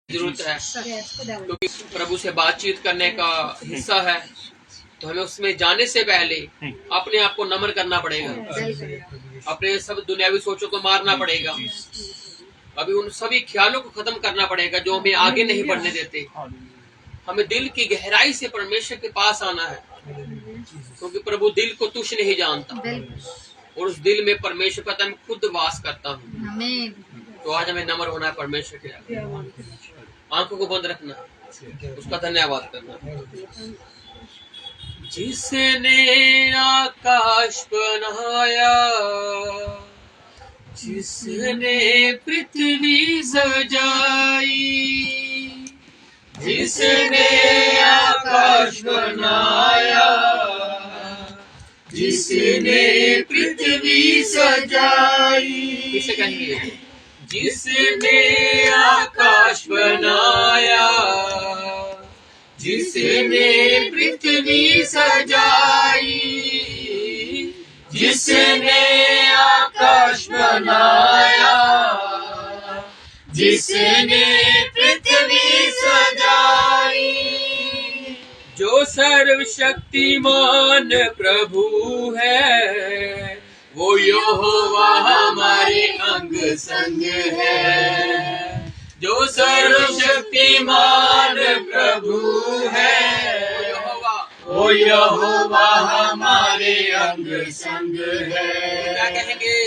जरूरत है, क्योंकि प्रभु से बातचीत करने का हिस्सा है, तो हमें उसमें जाने से पहले अपने आप को नम्र करना पड़ेगा, अपने सब दुनियावी सोचों को मारना पड़ेगा, अभी उन सभी ख्यालों को खत्म करना पड़ेगा जो हमें आगे नहीं बढ़ने देते। हमें दिल की गहराई से परमेश्वर के पास आना है, क्योंकि प्रभु दिल को तुच्छ नहीं जानता और उस दिल में परमेश्वर कहता है मैं खुद वास करता हूँ। तो आज हमें नम्र होना है परमेश्वर के आगे, आंखों को बंद रखना, उसका धन्यवाद करना। जिसने आकाश बनाया, जिसने पृथ्वी सजाई, जिसने आकाश बनाया, जिसने पृथ्वी सजाई। किसे कहेंगे? जिसने आकाश बनाया, जिसने पृथ्वी सजाई, जिसने आकाश बनाया, जिसने पृथ्वी सजाई। जो सर्वशक्तिमान प्रभु है, वो यहोवा हमारे अंग संग है। जो सर्वशक्तिमान प्रभु है, वो यहोवा हमारे अंग संग है। क्या कहेंगे?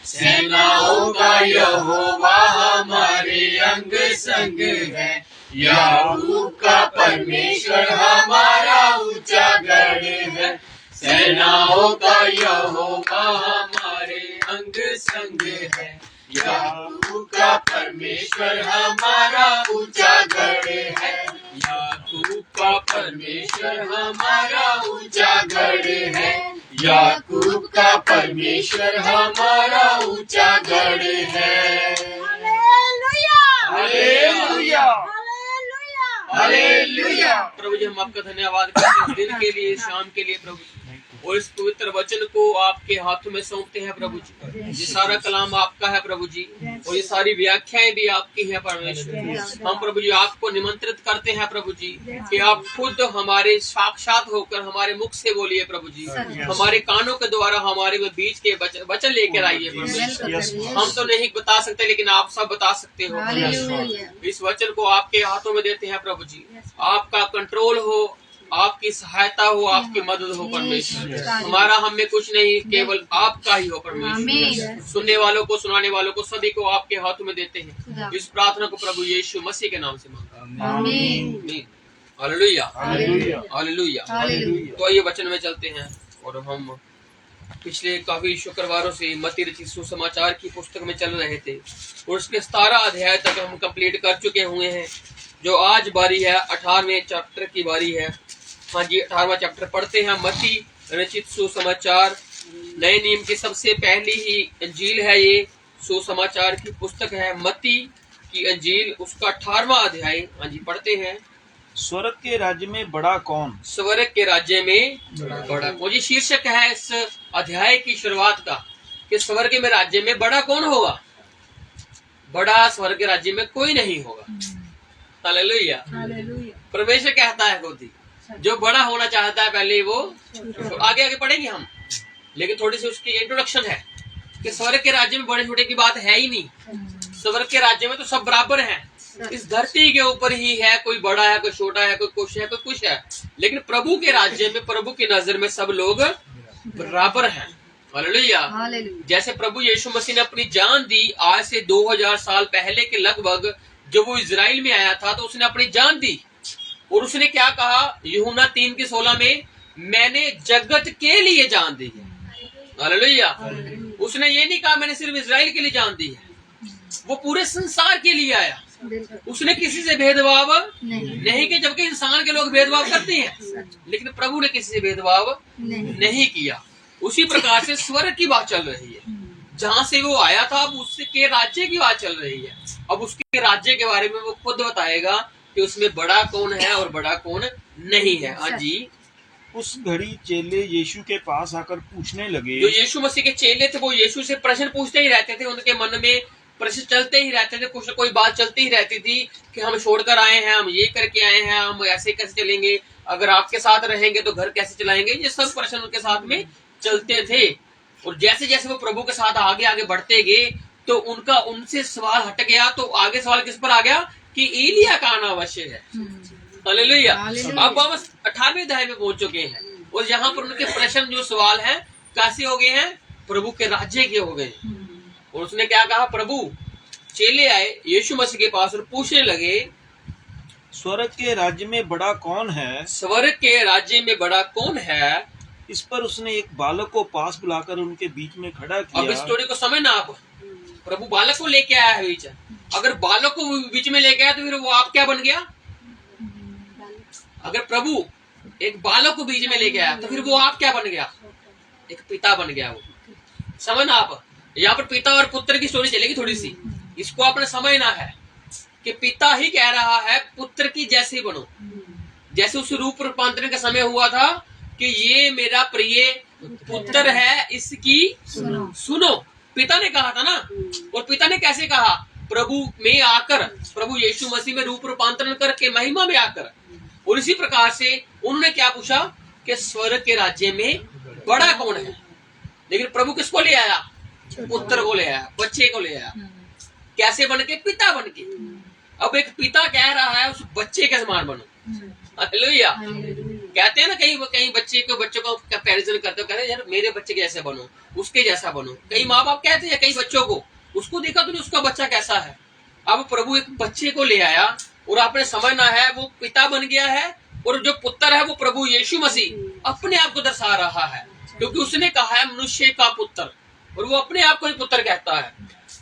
सेनाओं का यहोवा हमारे अंग संग है। याकूब का परमेश्वर हमारा ऊंचा गढ़ है। सेनाओं का यहोवा हमारे अंग संग है। याकूब का परमेश्वर हमारा ऊंचा गढ़ है। याकूब का परमेश्वर हमारा ऊंचा गढ़ है। याकूब का परमेश्वर हमारा ऊंचा गढ़ है। Hallelujah, hallelujah. प्रभु जी हम आपका धन्यवाद करते हैं दिन के लिए, शाम के लिए प्रभु, और इस पवित्र वचन को आपके हाथों में सौंपते हैं प्रभु जी। ये सारा कलाम आपका है प्रभु जी, और ये सारी व्याख्याएं भी आपकी हैं परमेश्वर। हम प्रभु जी आपको निमंत्रित करते हैं प्रभु जी कि आप खुद हमारे साक्षात होकर हमारे मुख से बोलिए प्रभु जी, हमारे कानों के द्वारा हमारे बीच के वचन लेकर आइए परमेश्वर। हम तो नहीं बता सकते, लेकिन आप सब बता सकते हो। इस वचन को आपके हाथों में देते हैं प्रभु जी, आपका कंट्रोल हो, आपकी सहायता हो, आपकी मदद हो परमेश्वर। हमारा हम में कुछ नहीं, केवल आपका ही हो परमेश्वर। सुनने वालों को, सुनाने वालों को, सभी को आपके हाथों में देते हैं। इस प्रार्थना को प्रभु यीशु मसीह के नाम से मांगता हूं, आमीन। Hallelujah, hallelujah. तो ये वचन में चलते हैं, और हम पिछले काफी शुक्रवारों से मत्ती रचित सुसमाचार की पुस्तक में चल रहे थे, और उसके 17 अध्याय तक हम कंप्लीट कर चुके हुए हैं। जो आज बारी है 18वें चैप्टर की बारी है। हाँ जी, 18वां चैप्टर पढ़ते हैं। मत्ती रचित सुसमाचार, नए नियम की सबसे पहली ही अंजील है, ये सुसमाचार की पुस्तक है, मत्ती की अंजील, उसका 18वां अध्याय। हाँ जी, पढ़ते हैं। स्वर्ग के राज्य में बड़ा कौन? स्वर्ग के राज्य में बड़ा कौन? ये शीर्षक है इस अध्याय की शुरुआत का, कि स्वर्ग में राज्य में बड़ा कौन होगा? बड़ा स्वर्ग के राज्य में कोई नहीं होगा। हालेलुया। परमेश्वर कहता है खुद ही, जो बड़ा होना चाहता है पहले वो, आगे आगे पढ़ेंगे हम, लेकिन थोड़ी सी उसकी इंट्रोडक्शन है कि स्वर्ग के राज्य में बड़े छोटे की बात है ही नहीं। स्वर्ग के राज्य में तो सब बराबर हैं, इस धरती के ऊपर ही है, कोई बड़ा है, कोई छोटा है, कोई कुछ है, कोई कुछ है, लेकिन प्रभु के राज्य में, प्रभु की नजर में सब लोग बराबर हैं। हालेलुया। जैसे प्रभु यीशु मसीह ने अपनी जान दी आज से 2000 साल पहले के लगभग, जब वो इजराइल में आया था, तो उसने अपनी जान दी, और उसने क्या कहा? यूहन्ना 3:16 में, मैंने जगत के लिए जान दी है। हालेलुया। उसने ये नहीं कहा मैंने सिर्फ इजराइल के लिए जान दी है, वो पूरे संसार के लिए आया। उसने किसी से भेदभाव नहीं किया, जबकि इंसान के लोग भेदभाव करते हैं, लेकिन प्रभु ने किसी से भेदभाव नहीं किया। उसी प्रकार से स्वर्ग की बात चल रही है, जहाँ से वो आया था, अब उसके राज्य की बात चल रही है। अब उसके राज्य के बारे में वो खुद बताएगा कि उसमें बड़ा कौन है और बड़ा कौन नहीं है। हाँ जी। उस घड़ी चेले यीशु के पास आकर पूछने लगे। जो यीशु मसीह के चेले थे वो यीशु से प्रश्न पूछते ही रहते थे, उनके मन में प्रश्न चलते ही रहते थे, कुछ कोई बात चलती ही रहती थी कि हम छोड़कर आए हैं, हम ये करके आए हैं, हम ऐसे कैसे चलेंगे, अगर आपके साथ रहेंगे तो घर कैसे चलाएंगे, ये सब प्रश्न उनके साथ में चलते थे। और जैसे जैसे वो प्रभु के साथ आगे आगे बढ़ते गए तो उनका उनसे सवाल हट गया, तो आगे सवाल किस पर आ गया कि एलिया का आना अवश्य है। हालेलुया। अब हम 18वें अध्याय में पहुंच चुके हैं और यहाँ पर उनके प्रश्न जो सवाल हैं कैसे हो गए हैं, प्रभु के राज्य के हो गए। और उसने क्या कहा, प्रभु चेले आए यीशु मसीह के पास और पूछने लगे, स्वर्ग के राज्य में बड़ा कौन है? स्वर्ग के राज्य में बड़ा कौन है? इस पर उसने एक बालक को पास बुलाकर उनके बीच में खड़ा अब इस किया। स्टोरी को समझना आप, प्रभु बालक को लेके आया है बीच, अगर बालक को बीच में लेके आया तो फिर वो आप क्या बन गया? अगर प्रभु एक बालक को बीच में लेके आया तो फिर वो आप क्या बन गया? एक पिता बन गया। वो समझना आप, यहाँ पर पिता और पुत्र की स्टोरी चलेगी थोड़ी सी, इसको आपने समझना है कि पिता ही कह रहा है पुत्र की जैसे बनो। जैसे उस रूप रूपांतरण का समय हुआ था कि ये मेरा प्रिय पुत्र है, इसकी सुनो। पिता ने कहा था ना, और पिता ने कैसे कहा? प्रभु में आकर, प्रभु यीशु मसीह में रूप रूपांतरण करके महिमा में आकर। और इसी प्रकार से उन्होंने क्या पूछा कि स्वर्ग के राज्य में बड़ा कौन है? लेकिन प्रभु किसको ले आया? पुत्र को ले आया, बच्चे को ले आया। कैसे बन के? पिता बन के। अब एक पिता कह रहा है उस बच्चे के समान बनो। हालेलुया। कहते हैं ना कहीं बच्चों को कंपैरिजन करते हो, कहते हैं यार मेरे बच्चे के जैसे बनो, उसके जैसा बनो। कई माँ बाप कहते हैं कई बच्चों को, उसको देखा तूने उसका बच्चा कैसा है। अब प्रभु एक बच्चे को ले आया और आपने समझना है वो पिता बन गया है, और जो पुत्र है वो प्रभु यीशु मसीह अपने आप को दर्शा रहा है, क्योंकि उसने कहा है मनुष्य का पुत्र, और वो अपने आप को ही पुत्र कहता है।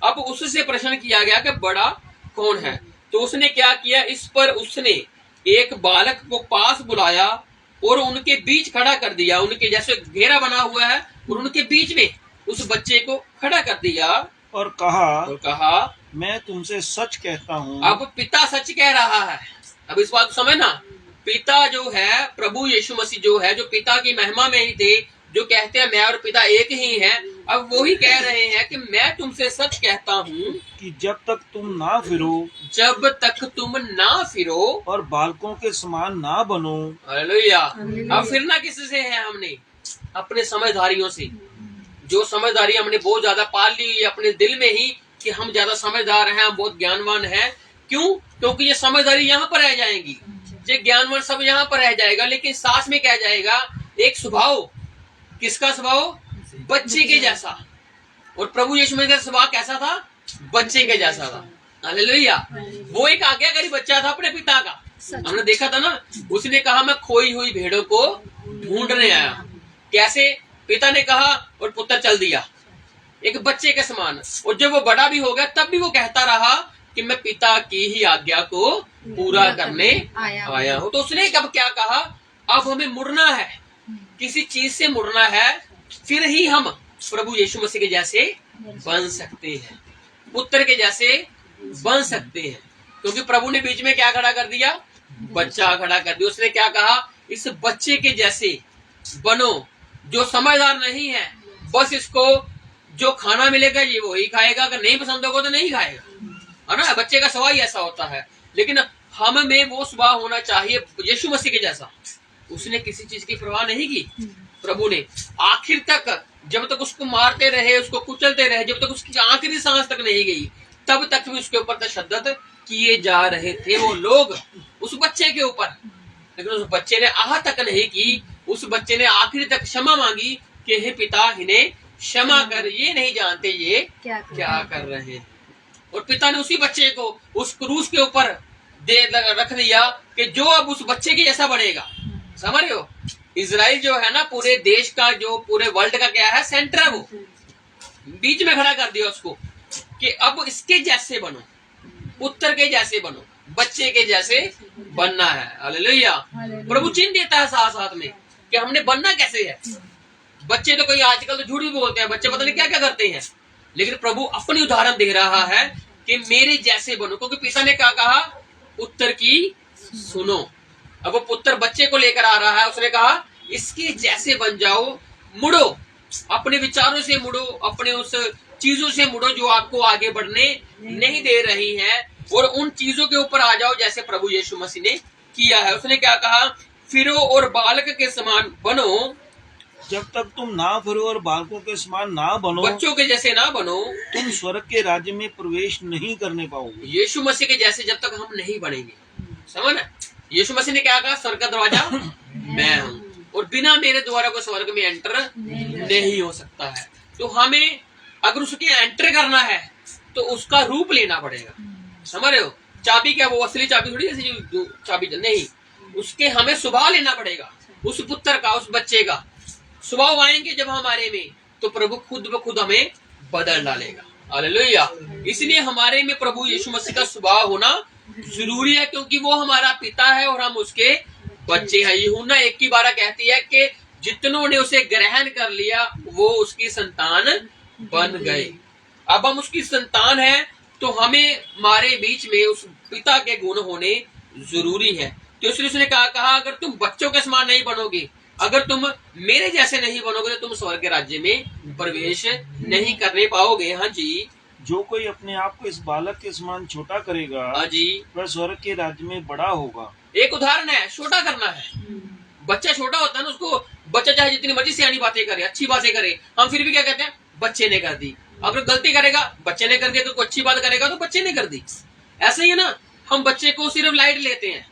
अब उससे प्रश्न किया गया कि बड़ा कौन है, तो उसने क्या किया? इस पर उसने एक बालक को पास बुलाया और उनके बीच खड़ा कर दिया। उनके जैसे घेरा बना हुआ है और उनके बीच में उस बच्चे को खड़ा कर दिया और कहा मैं तुमसे सच कहता हूँ। अब पिता सच कह रहा है। अब इस बात को समझना, पिता जो है प्रभु यीशु मसीह जो है, जो पिता की महिमा में ही थे, जो कहते हैं मैं और पिता एक ही हैं, अब वो ही कह रहे हैं कि मैं तुमसे सच कहता हूँ कि जब तक तुम ना फिरो और बालकों के समान ना बनो। हालेलुया। अब फिरना किससे है? हमने अपने समझदारियों से। जो समझदारी हमने बहुत ज्यादा पाल ली अपने दिल में ही कि हम ज्यादा समझदार हैं, हम बहुत ज्ञानवान हैं। क्यों? क्योंकि ये समझदारी यहाँ पर रह जाएंगी, ये ज्ञानवान सब यहाँ पर रह जाएगा, लेकिन साथ में क्या जाएगा? एक स्वभाव। किसका स्वभाव? बच्चे के जैसा। और प्रभु यीशु मसीह का स्वभाव कैसा था? बच्चे के जैसा था। हालेलुया। वो एक आज्ञाकारी बच्चा था अपने पिता का। हमने देखा था ना, उसने कहा मैं खोई हुई भेड़ों को ढूंढने आया। कैसे? पिता ने कहा और पुत्र चल दिया, एक बच्चे के समान। और जब वो बड़ा भी हो गया तब भी वो कहता रहा कि मैं पिता की ही आज्ञा को पूरा करने आया हूँ। तो उसने कब क्या कहा? अब हमें मुड़ना है, किसी चीज से मुड़ना है, फिर ही हम प्रभु यीशु मसीह के जैसे बन सकते हैं, पुत्र के जैसे बन सकते हैं। क्योंकि प्रभु ने बीच में क्या खड़ा कर दिया? बच्चा खड़ा कर दिया। उसने क्या कहा? इस बच्चे के जैसे बनो, जो समझदार नहीं है बस इसको जो खाना मिलेगा ये वही खाएगा, अगर नहीं पसंद होगा तो नहीं खाएगा, है ना। बच्चे का स्वभाव ऐसा होता है, लेकिन हम में वो स्वभाव होना चाहिए यीशु मसीह के जैसा। उसने किसी चीज की परवाह नहीं की। प्रभु ने आखिर तक, जब तक उसको मारते रहे, उसको कुचलते रहे, जब तक उसकी आखिरी सांस तक नहीं गई, तब तक भी उसके ऊपर तशद्दुद किए जा रहे थे वो लोग उस बच्चे के ऊपर। लेकिन उस बच्चे ने आह तक नहीं की। उस बच्चे ने आखिर तक क्षमा मांगी कि हे पिता इन्हें क्षमा कर, ये नहीं जानते ये क्या कर रहे हैं। और पिता ने उसी बच्चे को उस क्रूस के ऊपर रख दिया कि जो अब उस बच्चे के जैसा बनेगा। समझ रहे हो? इजराइल जो है ना, पूरे देश का, जो पूरे वर्ल्ड का क्या है, सेंटर है, वो बीच में खड़ा कर दिया उसको कि अब इसके जैसे बनो, पुत्र के जैसे बनो, बच्चे के जैसे बनना है। हालेलुया। प्रभु चिन्ह देता है साथ साथ में कि हमने बनना कैसे है। बच्चे तो कोई आजकल तो झूठ भी बोलते हैं, बच्चे पता नहीं क्या क्या करते हैं, लेकिन प्रभु अपनी उदाहरण दे रहा है कि मेरे जैसे बनो। क्योंकि पिता ने क्या कहा? पुत्र की सुनो। अब वो पुत्र बच्चे को लेकर आ रहा है, उसने कहा इसके जैसे बन जाओ, मुड़ो, अपने विचारों से मुड़ो, अपने उस चीजों से मुड़ो जो आपको आगे बढ़ने नहीं दे रही है, और उन चीजों के ऊपर आ जाओ जैसे प्रभु यीशु मसीह ने किया है। उसने क्या कहा, फिरो और बालक के समान बनो। जब तक तुम ना फिरो और बालकों के समान ना बनो, बच्चों के जैसे ना बनो, तुम स्वर्ग के राज्य में प्रवेश नहीं करने पाओगे। यीशु मसीह के जैसे जब तक हम नहीं बनेंगे, समझ ना। यीशु मसीह ने क्या कहा, स्वर्ग का दरवाजा मैं हूँ, और बिना मेरे द्वारा को स्वर्ग में एंटर नहीं हो सकता है। तो हमें अगर उसके एंटर करना है तो उसका रूप लेना पड़ेगा, समझ रहे हो। चाबी क्या, वो असली चाबी थोड़ी, ऐसी जो चाबी नहीं, उसके हमें स्वभाव लेना पड़ेगा, उस पुत्र का, उस बच्चे का स्वभाव आएंगे जब हमारे में, तो प्रभु खुद ब खुद हमें बदल डालेगा। हालेलुया। इसलिए हमारे में प्रभु यीशु मसीह का स्वभाव होना जरूरी है, क्योंकि वो हमारा पिता है और हम उसके बच्चे हैं। यूहन्ना 1:12 कहती है कि जितनों ने उसे ग्रहण कर लिया वो उसकी संतान बन गए। अब हम उसकी संतान है तो हमें हमारे बीच में उस पिता के गुण होने जरूरी है। तो इसलिए उसने कहा अगर तुम बच्चों के समान नहीं बनोगे, अगर तुम मेरे जैसे नहीं बनोगे, तो तुम स्वर्ग के राज्य में प्रवेश नहीं करने पाओगे। हाँ जी। जो कोई अपने आप को इस बालक के समान छोटा करेगा, हाँ जी, वह स्वर्ग के राज्य में बड़ा होगा। एक उदाहरण है, छोटा करना है। बच्चा छोटा होता है ना, उसको बच्चा चाहे जितनी मर्जी सियानी बातें करे, अच्छी बातें करे, हम फिर भी क्या कहते हैं, बच्चे ने कर दी। अगर गलती करेगा बच्चे ने कर दी, अगर कोई अच्छी बात करेगा तो बच्चे ने कर दी। ऐसा ही है ना, हम बच्चे को सिर्फ लाइट लेते हैं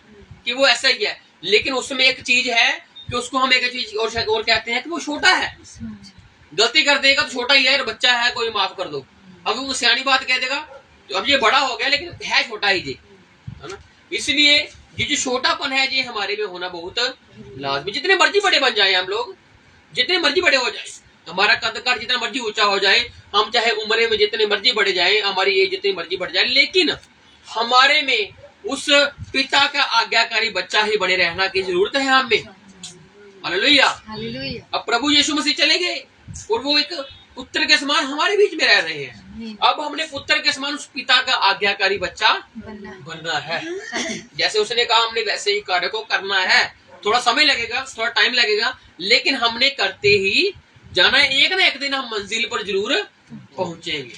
कि वो ऐसा ही है, लेकिन उसमें एक चीज है कि उसको हम एक चीज और कहते हैं कि वो छोटा है। गलती कर देगा तो छोटा ही है, बच्चा है, कोई माफ कर दो। अगर वो सियानी बात कह देगा तो अब ये बड़ा हो गया, लेकिन है छोटा ही जी, है ना। इसलिए ये जो छोटापन है ये हमारे में होना बहुत लाजमी। जितने मर्जी बड़े बन जाए हम लोग, जितने मर्जी बड़े हो जाए, हमारा कद जितना मर्जी ऊंचा हो जाए, हम चाहे उम्र में जितने मर्जी बढ़े जाए, हमारी एज जितनी मर्जी बढ़ जाए, लेकिन हमारे में उस पिता का आज्ञाकारी बच्चा ही बने रहना की जरूरत है हमें। हालेलुया। अब प्रभु यीशु मसीह चले गए और वो एक पुत्र के समान हमारे बीच में रह रहे हैं। अब हमने पुत्र के समान उस पिता का आज्ञाकारी बच्चा बनना है। जैसे उसने कहा हमने वैसे ही कार्य को करना है। थोड़ा समय लगेगा, थोड़ा टाइम लगेगा, लेकिन हमने करते ही जाना है। एक ना एक दिन हम मंजिल पर जरूर पहुंचेंगे।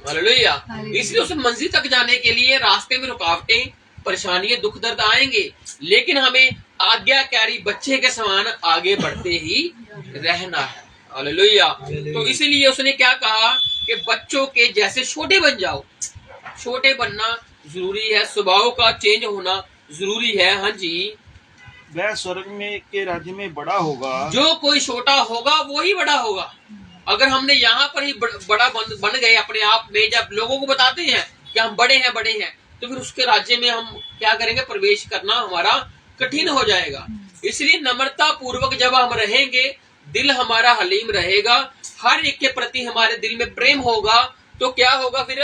हालेलुया। इसलिए उस मंजिल तक जाने के लिए रास्ते में रुकावटें, परेशानियां, दुख दर्द आएंगे, लेकिन हमें आज्ञाकारी बच्चे के समान आगे बढ़ते ही रहना है। हालेलुया। तो इसीलिए उसने क्या कहा कि बच्चों के जैसे छोटे बन जाओ। छोटे बनना जरूरी है, स्वभाव का चेंज होना जरूरी है। हाँ जी। वह स्वर्ग में के राज्य में बड़ा होगा। जो कोई छोटा होगा वो ही बड़ा होगा। अगर हमने यहाँ पर ही बड़ा बन गए अपने आप में, जब लोगों को बताते हैं कि हम बड़े हैं, तो फिर उसके राज्य में हम क्या करेंगे, प्रवेश करना हमारा कठिन हो जाएगा। इसलिए नम्रता पूर्वक जब हम रहेंगे, दिल हमारा हलीम रहेगा, हर एक के प्रति हमारे दिल में प्रेम होगा, तो क्या होगा, फिर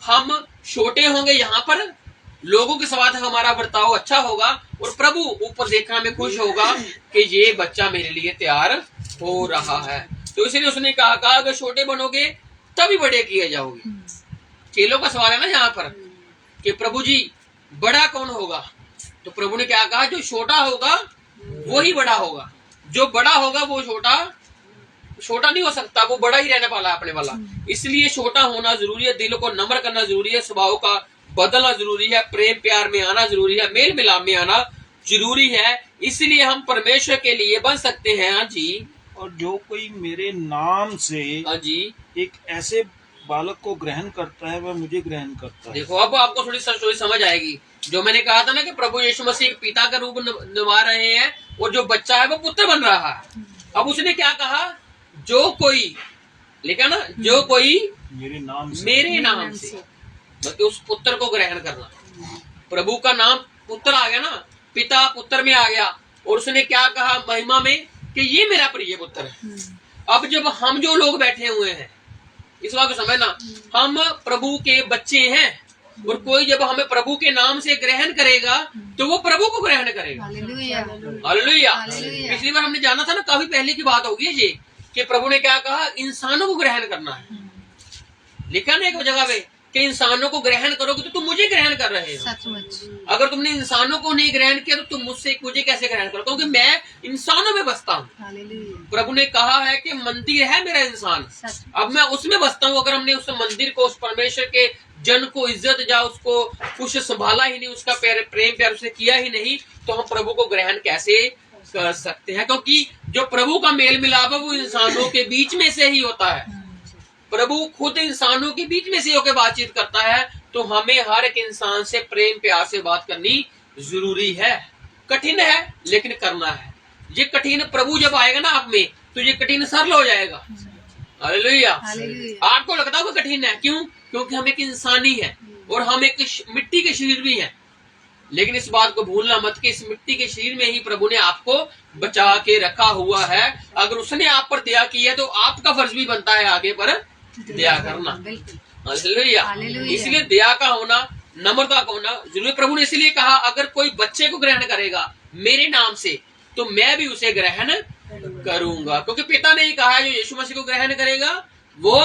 हम छोटे होंगे यहाँ पर, लोगों के साथ हमारा बर्ताव अच्छा होगा, और प्रभु ऊपर देखने में खुश होगा कि ये बच्चा मेरे लिए तैयार हो रहा है। तो इसलिए उसने कहा अगर छोटे बनोगे तभी बड़े किए जाओगे। चेलों का सवाल है ना यहाँ पर कि प्रभु जी बड़ा कौन होगा, तो प्रभु ने क्या कहा, जो छोटा होगा वो ही बड़ा होगा। जो बड़ा होगा वो छोटा नहीं हो सकता, वो बड़ा ही रहने वाला है अपने वाला। इसलिए छोटा होना जरूरी है, दिल को नम्र करना जरूरी है, स्वभाव का बदलना जरूरी है, प्रेम प्यार में आना जरूरी है, मेल मिलाप में आना जरूरी है। इसलिए हम परमेश्वर के लिए बन सकते हैं। हाँ जी। और जो कोई मेरे नाम से हाँ जी एक ऐसे बालक को ग्रहण करता है वह मुझे ग्रहण करता है। देखो अब आपको थोड़ी स्टोरी समझ आएगी। जो मैंने कहा था ना कि प्रभु यीशु मसीह एक पिता का रूप निभा रहे हैं और जो बच्चा है वो पुत्र बन रहा है। अब उसने क्या कहा, जो कोई लिखा ना, जो कोई मेरे नाम से मतलब उस पुत्र को ग्रहण करना। प्रभु का नाम पुत्र आ गया ना, पिता पुत्र में आ गया, और उसने क्या कहा महिमा में कि ये मेरा प्रिय पुत्र है। अब जब हम जो लोग बैठे हुए हैं इस बात को समझना, हम प्रभु के बच्चे हैं, और कोई जब हमें प्रभु के नाम से ग्रहण करेगा तो वो प्रभु को ग्रहण करेगा। हालेलुया। पिछली बार हमने जाना था ना, काफी पहले की बात होगी ये, कि प्रभु ने क्या कहा, इंसानों को ग्रहण करना है। लिखा ना एक जगह पे कि इंसानों को ग्रहण करोगे तो तुम मुझे ग्रहण कर रहे हो। सचमुच। अगर तुमने इंसानों को नहीं ग्रहण किया तो तुम मुझे कैसे ग्रहण करो, क्योंकि मैं इंसानों में बसता हूँ। हालेलुया। प्रभु ने कहा है कि मंदिर है मेरा इंसान, सच। अब मैं उसमें बसता हूँ। अगर हमने उस मंदिर को, उस परमेश्वर के जन को इज्जत या उसको कुछ संभाला ही नहीं, उसका प्रेम प्यार उसे किया ही नहीं, तो हम प्रभु को ग्रहण कैसे कर सकते हैं? क्योंकि जो प्रभु का मेल मिलाप है वो इंसानों के बीच में से ही होता है। प्रभु खुद इंसानों के बीच में से होकर बातचीत करता है, तो हमें हर एक इंसान से प्रेम प्यार से बात करनी जरूरी है। कठिन है लेकिन करना है। ये कठिन प्रभु जब आएगा ना आप में, तो ये कठिन सरल हो जाएगा। हालेलुया। आपको लगता है कठिन है, क्यों? क्योंकि हम एक इंसानी है और हम एक मिट्टी के शरीर भी हैं। लेकिन इस बात को भूलना मत कि इस मिट्टी के शरीर में ही प्रभु ने आपको बचा के रखा हुआ है। अगर उसने आप पर दया की है तो आपका फर्ज भी बनता है आगे पर दया करना। हालेलुया। इसलिए दया का होना, नम्रता का होना जरूरी। प्रभु ने इसलिए कहा, अगर कोई बच्चे को ग्रहण करेगा मेरे नाम से तो मैं भी उसे ग्रहण करूंगा, क्योंकि पिता ने ही कहा है, जो यीशु मसीह को ग्रहण करेगा वो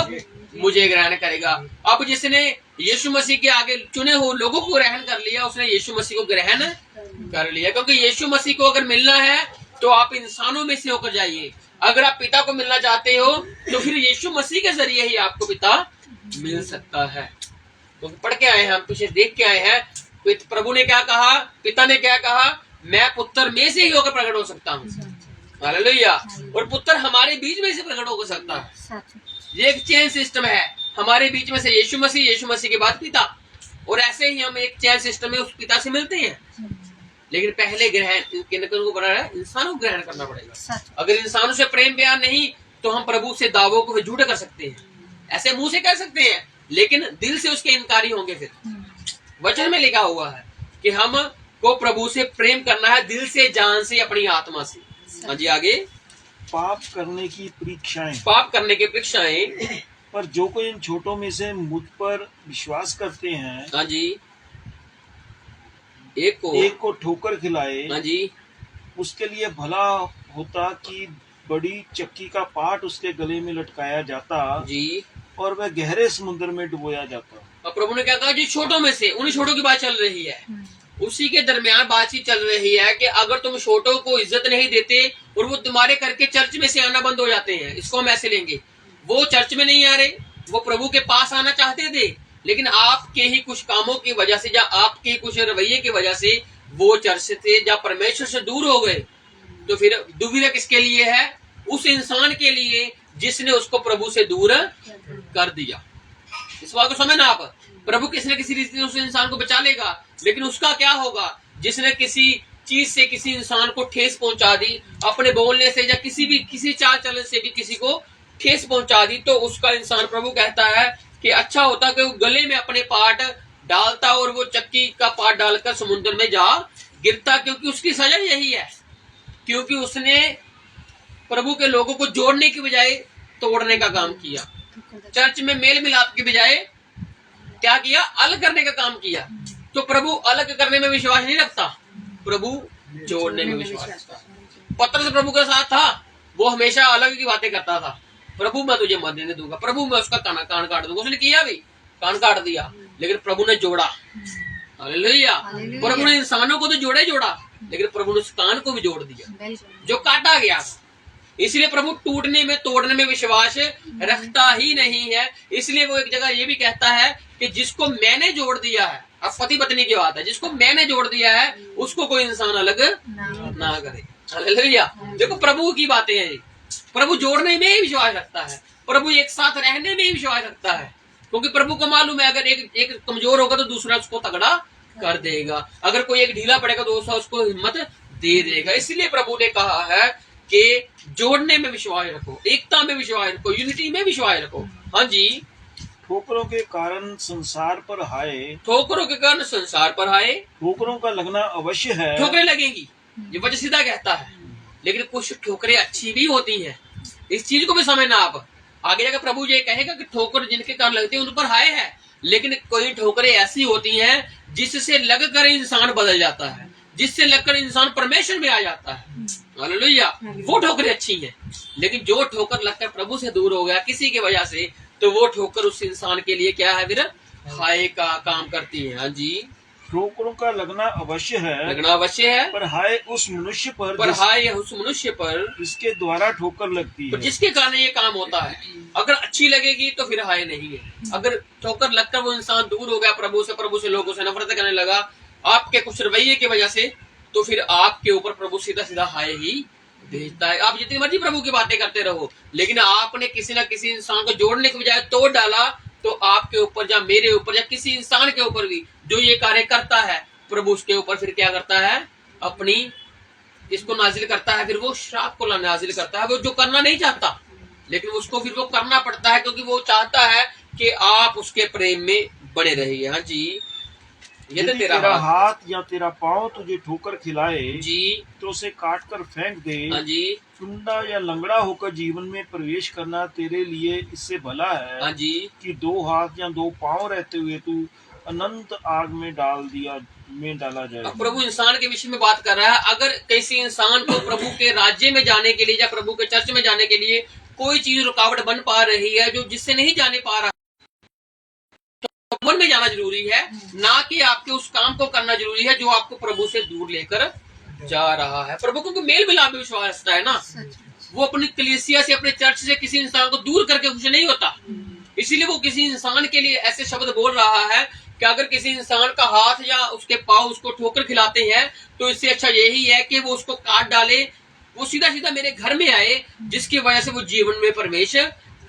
मुझे ग्रहण करेगा। अब जिसने यीशु मसीह के आगे चुने हुए लोगों को ग्रहण कर लिया, उसने यीशु मसीह को ग्रहण कर लिया। क्योंकि यीशु मसीह को अगर मिलना है तो आप इंसानों में से होकर जाइए। अगर आप पिता को मिलना चाहते हो तो फिर यीशु मसीह के जरिए ही आपको पिता मिल सकता है। तो पढ़ के आए हैं हम, पीछे देख के आए हैं, प्रभु ने क्या कहा, पिता ने क्या कहा, मैं पुत्र में से ही होकर प्रकट हो सकता हूँ। हालेलुया। और पुत्र हमारे बीच में से प्रकट हो सकता है। ये एक चेन सिस्टम है, हमारे बीच में से यीशु मसीह के बाद पिता, और ऐसे ही हम एक चेन सिस्टम में उस पिता से मिलते हैं। लेकिन पहले ग्रहण को बना है, इंसानों को ग्रहण करना पड़ेगा। अगर इंसानों से प्रेम प्यार नहीं तो हम प्रभु से दावों को झूठे कर सकते हैं, ऐसे मुंह से कह सकते हैं लेकिन दिल से उसके इनकारी होंगे। फिर वचन में लिखा हुआ है कि हम को प्रभु से प्रेम करना है, दिल से, जान से, अपनी आत्मा से। हाँ जी, आगे। पाप करने की परीक्षाएं, पाप करने की परीक्षाएं, पर जो कोई इन छोटों में से मुझ पर विश्वास करते हैं, हाँ जी, एक को ठोकर खिलाए, हाँ जी, उसके लिए भला होता कि बड़ी चक्की का पाट उसके गले में लटकाया जाता जी और वह गहरे समुद्र में डुबोया जाता। अब प्रभु ने क्या कहा, जी छोटों में से, उन्हीं छोटों की बात चल रही है, उसी के दरमियान बातचीत चल रही है कि अगर तुम छोटों को इज्जत नहीं देते और वो तुम्हारे करके चर्च में से आना बंद हो जाते हैं, इसको हम ऐसे लेंगे, वो चर्च में नहीं आ रहे, वो प्रभु के पास आना चाहते थे, लेकिन आपके ही कुछ कामों की वजह से या आपके कुछ रवैये की वजह से वो चर्च से या परमेश्वर से दूर हो गए, तो फिर दुविधा किसके लिए है? उस इंसान के लिए जिसने उसको प्रभु से दूर कर दिया। इस बात को समझना आप, प्रभु किसी न किसी रीति से उस इंसान को बचा लेगा, लेकिन उसका क्या होगा जिसने किसी चीज से किसी इंसान को ठेस पहुंचा दी, अपने बोलने से या किसी चाल चलन से भी किसी को ठेस पहुंचा दी, तो उसका इंसान, प्रभु कहता है कि अच्छा होता कि वो गले में अपने पाट डालता और वो चक्की का पाट डालकर समुद्र में जा गिरता, क्योंकि उसकी सजा यही है, क्योंकि उसने प्रभु के लोगों को जोड़ने की बजाय तोड़ने का काम किया। चर्च में मेल मिलाप की बजाय क्या किया? अलग करने का काम किया। तो प्रभु अलग करने में विश्वास नहीं रखता, प्रभु जोड़ने में विश्वास रखता। पतरस प्रभु के साथ था, वो हमेशा अलग की बातें करता था, प्रभु मैं तुझे मत देने दूंगा, प्रभु मैं उसका कान काट दूंगा। उसने किया भी, कान काट दिया, लेकिन प्रभु ने जोड़ा। हालेलुया। प्रभु ने इंसानों को तो जोड़ा, लेकिन प्रभु ने उस कान को भी जोड़ दिया जो काटा गया। इसलिए प्रभु टूटने में, तोड़ने में विश्वास रखता ही नहीं है। इसलिए वो एक जगह ये भी कहता है कि जिसको मैंने जोड़ दिया है, अब पति पत्नी की बात है, जिसको मैंने जोड़ दिया है उसको कोई इंसान अलग ना करे। हालेलुया। देखो प्रभु की बातें हैं, प्रभु जोड़ने में ही विश्वास रखता है, प्रभु एक साथ रहने में ही विश्वास रखता है, क्योंकि प्रभु को मालूम है अगर एक कमजोर होगा तो दूसरा उसको तगड़ा कर देगा, अगर कोई एक ढीला पड़ेगा तो दूसरा उसको हिम्मत दे देगा। इसलिए प्रभु ने कहा है कि जोड़ने में विश्वास रखो, एकता में विश्वास रखो, यूनिटी में विश्वास रखो। हाँ जी। ठोकरों के कारण संसार पर हाय, ठोकरों के कारण संसार पर हाय, ठोकरों का लगना अवश्य है, ठोकरें लगेंगी, ये वजह सीधा कहता है, लेकिन कुछ ठोकरें अच्छी भी होती हैं। इस चीज को भी समझना आप, आगे जाकर प्रभु ये कहेगा कि ठोकर जिनके कारण लगते हैं उन पर हाय है, लेकिन कोई ठोकरें ऐसी होती हैं जिससे लगकर इंसान बदल जाता है, जिससे लगकर इंसान परमेश्वर में आ जाता है। हालेलुया। वो ठोकरें अच्छी हैं, लेकिन जो ठोकर लगकर प्रभु से दूर हो गया किसी की वजह से, तो वो ठोकर उस इंसान के लिए क्या है? फिर हाय का काम करती है। हाँ जी, ठोकरों का लगना अवश्य है, लगना अवश्य है, पर हाय उस मनुष्य पर हाय उस मनुष्य पर जिसके द्वारा ठोकर लगती पर है। जिसके कारण ये काम होता है। अगर अच्छी लगेगी तो फिर हाय नहीं है, अगर ठोकर लगकर वो इंसान दूर हो गया प्रभु से, लोगों से नफरत करने लगा आपके कुछ रवैये की वजह से, तो फिर आपके ऊपर प्रभु सीधा सीधा हाय ही भेजता है। आप जितनी मर्जी प्रभु की बातें करते रहो, लेकिन आपने किसी न किसी इंसान को जोड़ने के बजाय तोड़ डाला, तो आपके ऊपर या मेरे ऊपर या किसी इंसान के ऊपर भी जो ये कार्य करता है, प्रभु उसके ऊपर फिर क्या करता है, अपनी इसको नाजिल करता है, फिर वो श्राप को नाजिल करता है। वो जो करना नहीं चाहता, लेकिन उसको फिर वो करना पड़ता है, क्योंकि वो चाहता है कि आप उसके प्रेम में बने रहिए। हाँ जी, यदि तेरा हाथ या तेरा पाँव तुझे ठोकर खिलाए जी, तो उसे काट कर फेंक दे। हाँ जी, टुंडा या लंगड़ा होकर जीवन में प्रवेश करना तेरे लिए इससे भला है, हाँ जी, कि 2 हाथ या 2 पाँव रहते हुए तू अनंत आग में डाला जाए। अब प्रभु इंसान के विषय में बात कर रहा है। अगर किसी इंसान को प्रभु के राज्य में जाने के लिए या प्रभु के चर्च में जाने के लिए कोई चीज रुकावट बन पा रही है जो जिससे नहीं जाने पा रहा, तो मन में जाना जरूरी है, ना कि आपके उस काम को करना जरूरी है जो आपको प्रभु से दूर लेकर जा रहा है। प्रभु को मेल मिलाप में विश्वास रखता है ना, वो अपनी कलीसिया से, अपने चर्च से किसी इंसान को दूर करके खुश नहीं होता। इसीलिए वो किसी इंसान के लिए ऐसे शब्द बोल रहा है कि अगर किसी इंसान का हाथ या उसके पाँव उसको ठोकर खिलाते हैं, तो इससे अच्छा यही है कि वो उसको काट डाले, वो सीधा सीधा मेरे घर में आए, जिसकी वजह से वो जीवन में प्रवेश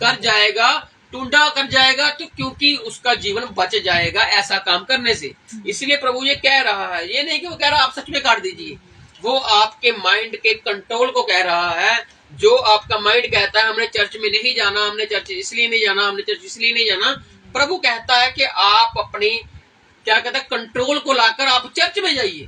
कर जाएगा, टूंडा कर जाएगा, तो क्योंकि उसका जीवन बच जाएगा ऐसा काम करने से। इसलिए प्रभु ये कह रहा है, ये नहीं कि वो कह रहा है आप सच में काट दीजिए, वो आपके माइंड के कंट्रोल को कह रहा है। जो आपका माइंड कहता है हमने चर्च में नहीं जाना, हमने चर्च इसलिए नहीं जाना, हमने चर्च इसलिए नहीं जाना, प्रभु कहता है कि आप अपनी क्या कहता है कंट्रोल को लाकर आप चर्च में जाइए।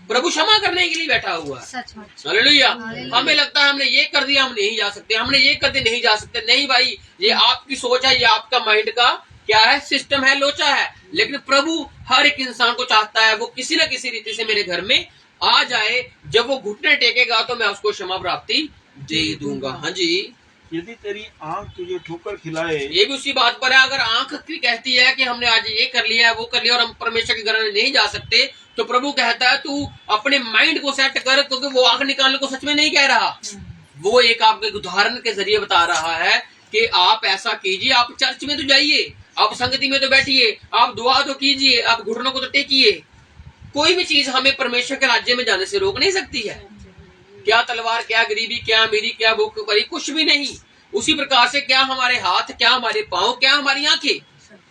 प्रभु क्षमा करने के लिए बैठा हुआ है। हालेलुया। हमें लगता है हमने ये कर दिया हम नहीं जा सकते, हमने ये कर दिया नहीं जा सकते। नहीं भाई, ये आपकी सोच है, ये आपका माइंड का क्या है, सिस्टम है, लोचा है। लेकिन प्रभु हर एक इंसान को चाहता है वो किसी न किसी रीति से मेरे घर में आ जाए। जब वो घुटने टेकेगा तो मैं उसको क्षमा प्राप्ति दे दूंगा। हाँ जी, यदि तेरी आंख तुझे ठोकर खिलाए, ये भी उसी बात पर है। अगर आंख की कहती है कि हमने आज ये कर लिया है, वो कर लिया और हम परमेश्वर के घर में नहीं जा सकते, तो प्रभु कहता है तू अपने माइंड को सेट कर, क्योंकि वो आंख निकालने को सच में नहीं कह रहा, वो एक आपके उदाहरण के जरिए बता रहा है कि आप ऐसा कीजिए, आप चर्च में तो जाइए, आप संगति में तो बैठिए, आप दुआ तो कीजिए, आप घुटनों को तो टेकिए। कोई भी चीज हमें परमेश्वर के राज्य में जाने से रोक नहीं सकती है। क्या तलवार, क्या गरीबी, क्या अमीरी, क्या भूख, कुछ भी नहीं। उसी प्रकार से क्या हमारे हाथ, क्या हमारे पांव, क्या हमारी आंखें,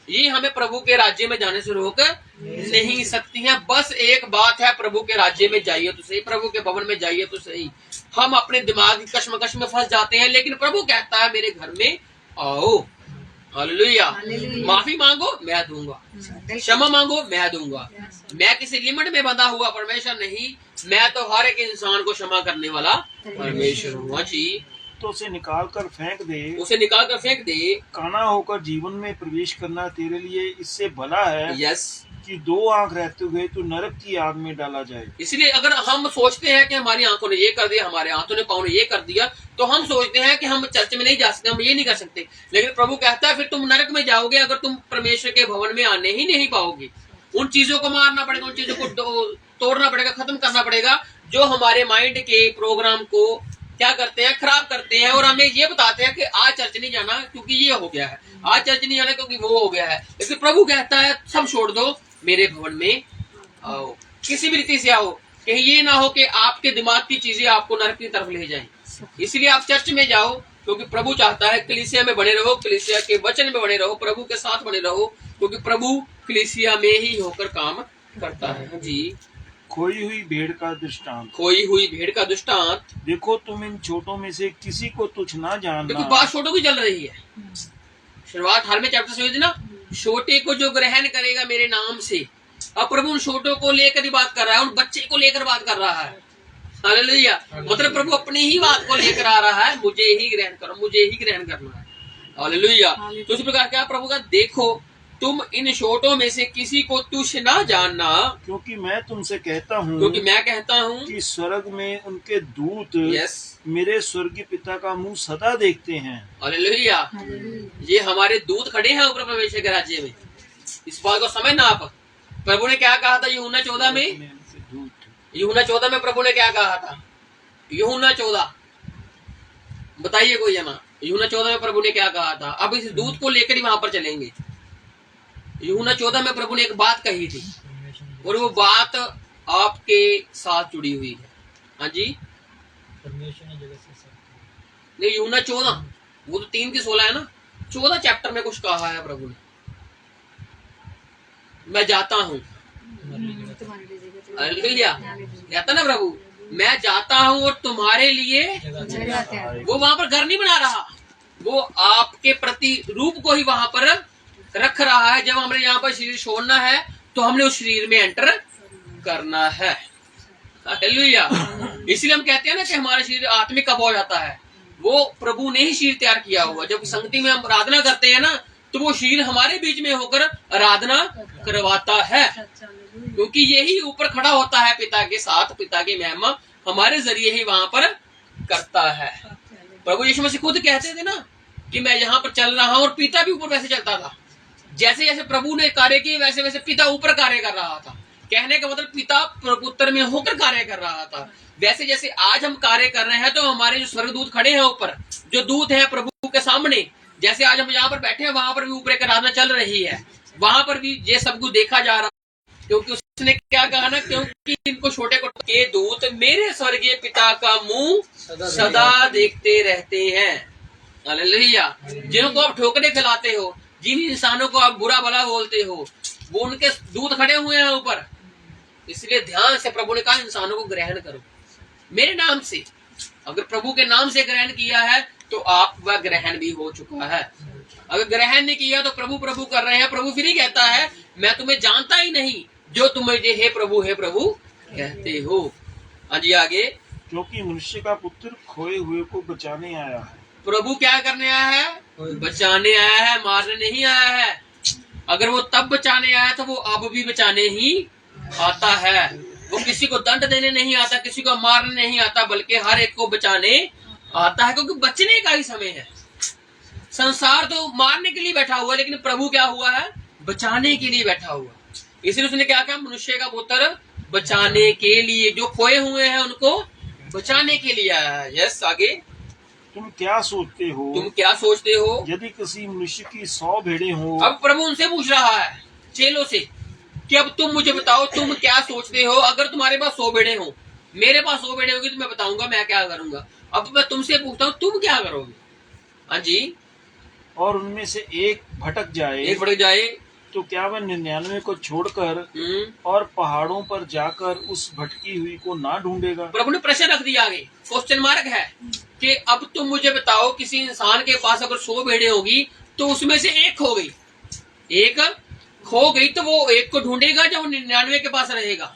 ये हमें प्रभु के राज्य में जाने से रोक नहीं सकती हैं। बस एक बात है, प्रभु के राज्य में जाइए तो सही, प्रभु के भवन में जाइए तो सही। हम अपने दिमाग की कश्मकश में फंस जाते हैं, लेकिन प्रभु कहता है मेरे घर में आओ। हालेलुया। माफी मांगो मैं दूंगा, क्षमा मांगो मैं दूंगा। मैं किसी लिमिट में बंधा हुआ परमेश्वर नहीं, मैं तो हर एक इंसान को क्षमा करने वाला परमेश्वर हूँ जी। तो उसे निकाल कर फेंक दे, उसे निकाल कर फेंक दे। काना होकर जीवन में प्रवेश करना तेरे लिए इससे भला है, यस, कि 2 आंख रहते हुए तू नरक की आग में डाला जाए। इसलिए अगर हम सोचते हैं कि हमारी आंखों ने ये कर दिया, हमारे हाथों ने, पाँव ने ये कर दिया, तो हम सोचते हैं कि हम चर्च में नहीं जा सकते, हम ये नहीं कर सकते। लेकिन प्रभु कहता है फिर तुम नरक में जाओगे अगर तुम परमेश्वर के भवन में आने ही नहीं पाओगे। उन चीजों को मारना पड़ेगा, उन चीजों को तोड़ना पड़ेगा, खत्म करना पड़ेगा, जो हमारे माइंड के प्रोग्राम को क्या करते हैं, खराब करते हैं। और हमें ये बताते हैं कि आज चर्च नहीं जाना क्योंकि ये हो गया है, आज चर्च नहीं जाना क्योंकि वो हो गया है। लेकिन प्रभु कहता है सब छोड़ दो, मेरे भवन में आओ, किसी भी रीति से आओ। कहीं ये ना हो कि आपके दिमाग की चीजें आपको नरक की तरफ ले जाएं। इसलिए आप चर्च में जाओ, क्योंकि प्रभु चाहता है कलीसिया में बने रहो, कलीसिया के वचन में बने रहो, प्रभु के साथ बने रहो, क्योंकि प्रभु कलीसिया में ही होकर काम करता है जी। खोई हुई भेड़ का दृष्टांत, खोई हुई भेड़ का दृष्टांत। देखो तुम इन छोटों में से किसी को तुच्छ ना जानना। देखो बात छोटों की चल रही है, शुरुआत हाल में चैप्टर से हुई थी ना, छोटे को जो ग्रहण करेगा मेरे नाम से। अब प्रभु उन छोटों को लेकर ही बात कर रहा है, उन बच्चे को लेकर बात कर रहा है। हालेलुया। मतलब प्रभु अपनी ही बात को लेकर आ रहा है, मुझे ही ग्रहण करो, मुझे ही ग्रहण करना है। हालेलुया। तो इस प्रकार क्या प्रभु का, देखो तुम इन छोटों में से किसी को तुच्छ ना जानना, क्योंकि मैं तुमसे कहता हूँ, क्योंकि मैं कहता हूँ कि स्वर्ग में उनके दूत यस मेरे स्वर्गीय पिता का मुंह सदा देखते हैं। हालेलुया। ये हमारे दूत खड़े हैं ऊपर परमेश्वर के राज्य में। इस बात को समझना आप। प्रभु ने क्या कहा था यूहन्ना 14 में? यूहन्ना 14 में प्रभु ने क्या कहा था? यूहन्ना 14 बताइए कोई जना, यूहन्ना 14 में प्रभु ने क्या कहा था? अब इस दूत को लेकर ही वहां पर चलेंगे। यूहन्ना 14 में प्रभु ने एक बात कही थी और वो बात आपके साथ जुड़ी हुई है। हाँ जी, नहीं यूहन्ना 14 वो तो 3:16 है ना, 14 चैप्टर में कुछ कहा है प्रभु ने, मैं जाता हूँ। कहता ना प्रभु, मैं जाता हूँ और तुम्हारे लिए वो वहां पर घर नहीं बना रहा, वो आपके प्रति रूप को ही वहां पर रख रहा है। जब हमने यहाँ पर शरीर छोड़ना है तो हमने उस शरीर में एंटर करना है। हालेलुया। इसलिए हम कहते हैं ना कि हमारा शरीर आत्मिक कब हो जाता है, वो प्रभु ने ही शरीर तैयार किया हुआ। जब संगति में हम आराधना करते हैं ना, तो वो शरीर हमारे बीच में होकर आराधना करवाता है, क्योंकि यही ऊपर खड़ा होता है पिता के साथ, पिता की महिमा हमारे जरिए ही वहां पर करता है। प्रभु यीशु मसीह खुद कहते थे ना कि मैं यहाँ पर चल रहा हूँ, और पिता भी ऊपर वैसे चलता था। जैसे जैसे प्रभु ने कार्य किए वैसे वैसे पिता ऊपर कार्य कर रहा था। कहने का मतलब पिता पुत्र में होकर कार्य कर रहा था। वैसे जैसे आज हम कार्य कर रहे हैं, तो हमारे जो स्वर्गदूत खड़े हैं ऊपर, जो दूत हैं प्रभु के सामने, जैसे आज हम यहाँ पर बैठे हैं, वहां पर भी ऊपर एक आराधना चल रही है, वहां पर भी ये सब कुछ देखा जा रहा है। क्योंकि उसने क्या कहा ना, क्योंकि इनको छोटे को के दूत मेरे स्वर्गीय पिता का मुंह सदा देखते रहते हैं। हालेलुया। जिनको आप ठोकरे खिलाते हो, जिन इंसानों को आप बुरा भला बोलते हो, वो उनके दूत खड़े हुए हैं ऊपर। इसलिए ध्यान से प्रभु ने कहा इंसानों को ग्रहण करो मेरे नाम से। अगर प्रभु के नाम से ग्रहण किया है तो आप वह ग्रहण भी हो चुका है। अगर ग्रहण नहीं किया तो प्रभु प्रभु कर रहे हैं। प्रभु फिर ही कहता है मैं तुम्हें जानता ही नहीं, जो तुम मुझे हे प्रभु कहते हो। हाँ जी आगे। क्योंकि मनुष्य का पुत्र खोए हुए को बचाने आया है। प्रभु क्या करने आया है? बचाने आया है, मारने नहीं आया है। अगर वो तब बचाने आया तो वो अब भी बचाने ही आता है। वो किसी को दंड देने नहीं आता, किसी को मारने नहीं आता, बल्कि हर एक को बचाने आता है, क्योंकि बचने का ही समय है। संसार तो मारने के लिए बैठा हुआ है, लेकिन प्रभु क्या हुआ है? बचाने के लिए बैठा हुआ। इसलिए उसने क्या कहा? मनुष्य का पुत्र बचाने के लिए, जो खोए हुए हैं उनको बचाने के लिए आया है। यस आगे। तुम क्या सोचते हो? तुम क्या सोचते हो? यदि किसी मनुष्य की 100 भेड़ें हो। अब प्रभु उनसे पूछ रहा है, चेलों से, कि अब तुम मुझे बताओ तुम क्या सोचते हो। अगर तुम्हारे पास 100 भेड़ें हो, मेरे पास 100 भेड़ें होगी, तो मैं बताऊंगा मैं क्या करूंगा। अब मैं तुमसे पूछता हूँ तुम क्या करोगे? हाँ जी। और उनमें से एक भटक जाए तो क्या वह 99 को छोड़कर और पहाड़ों पर जाकर उस भटकी हुई को ना ढूंढेगा? प्रभु ने प्रश्न रख दिया आगे, क्वेश्चन मार्क है कि अब तुम मुझे बताओ किसी इंसान के पास अगर 100 भेड़ें होगी तो उसमें से एक खो गई, तो वो एक को ढूंढेगा जब 99 के पास रहेगा।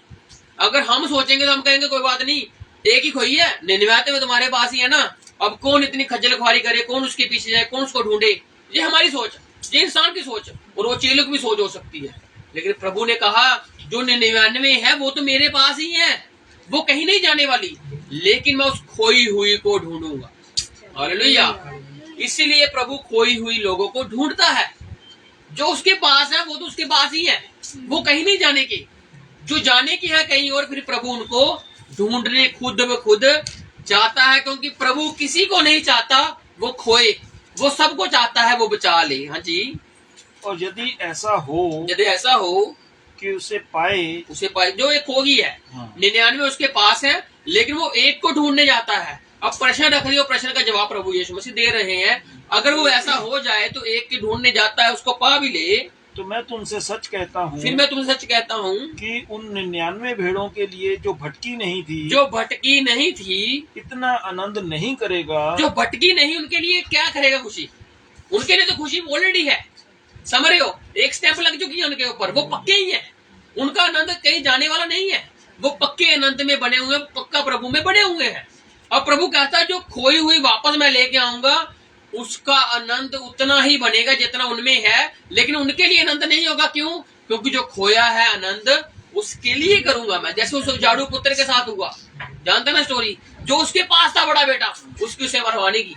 अगर हम सोचेंगे तो हम कहेंगे कोई बात नहीं, एक ही खोई है, 99 में तुम्हारे पास ही है ना, अब कौन इतनी खज्जल खुआरी करे, कौन उसके पीछे जाए, कौन उसको ढूंढे। ये हमारी सोच, ये इंसान की सोच, और वो चेलों की भी सोच हो सकती है। लेकिन प्रभु ने कहा जो 99 है वो तो मेरे पास ही है, वो कहीं नहीं जाने वाली, लेकिन मैं उस खोई हुई को ढूंढूंगा। हालेलुया। इसीलिए प्रभु खोई हुई लोगों को ढूंढता है। जो उसके पास है वो तो उसके पास ही है, वो कहीं नहीं जाने की। जो जाने की है कहीं और, फिर प्रभु उनको ढूंढने खुद ब खुद जाता है, क्योंकि प्रभु किसी को नहीं चाहता वो खोए, वो सबको चाहता है वो बचा ले। हाँ जी। और यदि ऐसा हो कि उसे पाए जो एक खो गई है, 99 उसके पास है, लेकिन वो एक को ढूंढने जाता है। अब प्रश्न रख रही हो, प्रश्न का जवाब प्रभु यीशु मसीह दे रहे हैं। अगर वो ऐसा हो जाए तो एक के ढूंढने जाता है, उसको पा भी ले, तो मैं तुमसे सच कहता हूँ, फिर मैं तुमसे सच कहता हूँ कि उन 99 भेड़ों के लिए जो भटकी नहीं थी इतना आनंद नहीं करेगा। जो भटकी नहीं उनके लिए क्या करेगा खुशी? उनके लिए तो खुशी ऑलरेडी है, समझ रहे हो? एक स्टेप लग चुकी है उनके ऊपर, वो पक्के ही है। उनका आनंद कहीं जाने वाला नहीं है, वो पक्के आनंद में बने हुए, पक्का प्रभु में बने हुए हैं। अब प्रभु कहता है जो खोई हुई वापस मैं लेके आऊंगा, उसका आनंद उतना ही बनेगा जितना उनमें है, लेकिन उनके लिए आनंद नहीं होगा। क्यों? क्योंकि जो खोया है आनंद उसके लिए करूंगा मैं, जैसे उस झाड़ू पुत्र के साथ हुआ। जानते ना स्टोरी, जो उसके पास था बड़ा बेटा, उसकी उसे मरवाने की,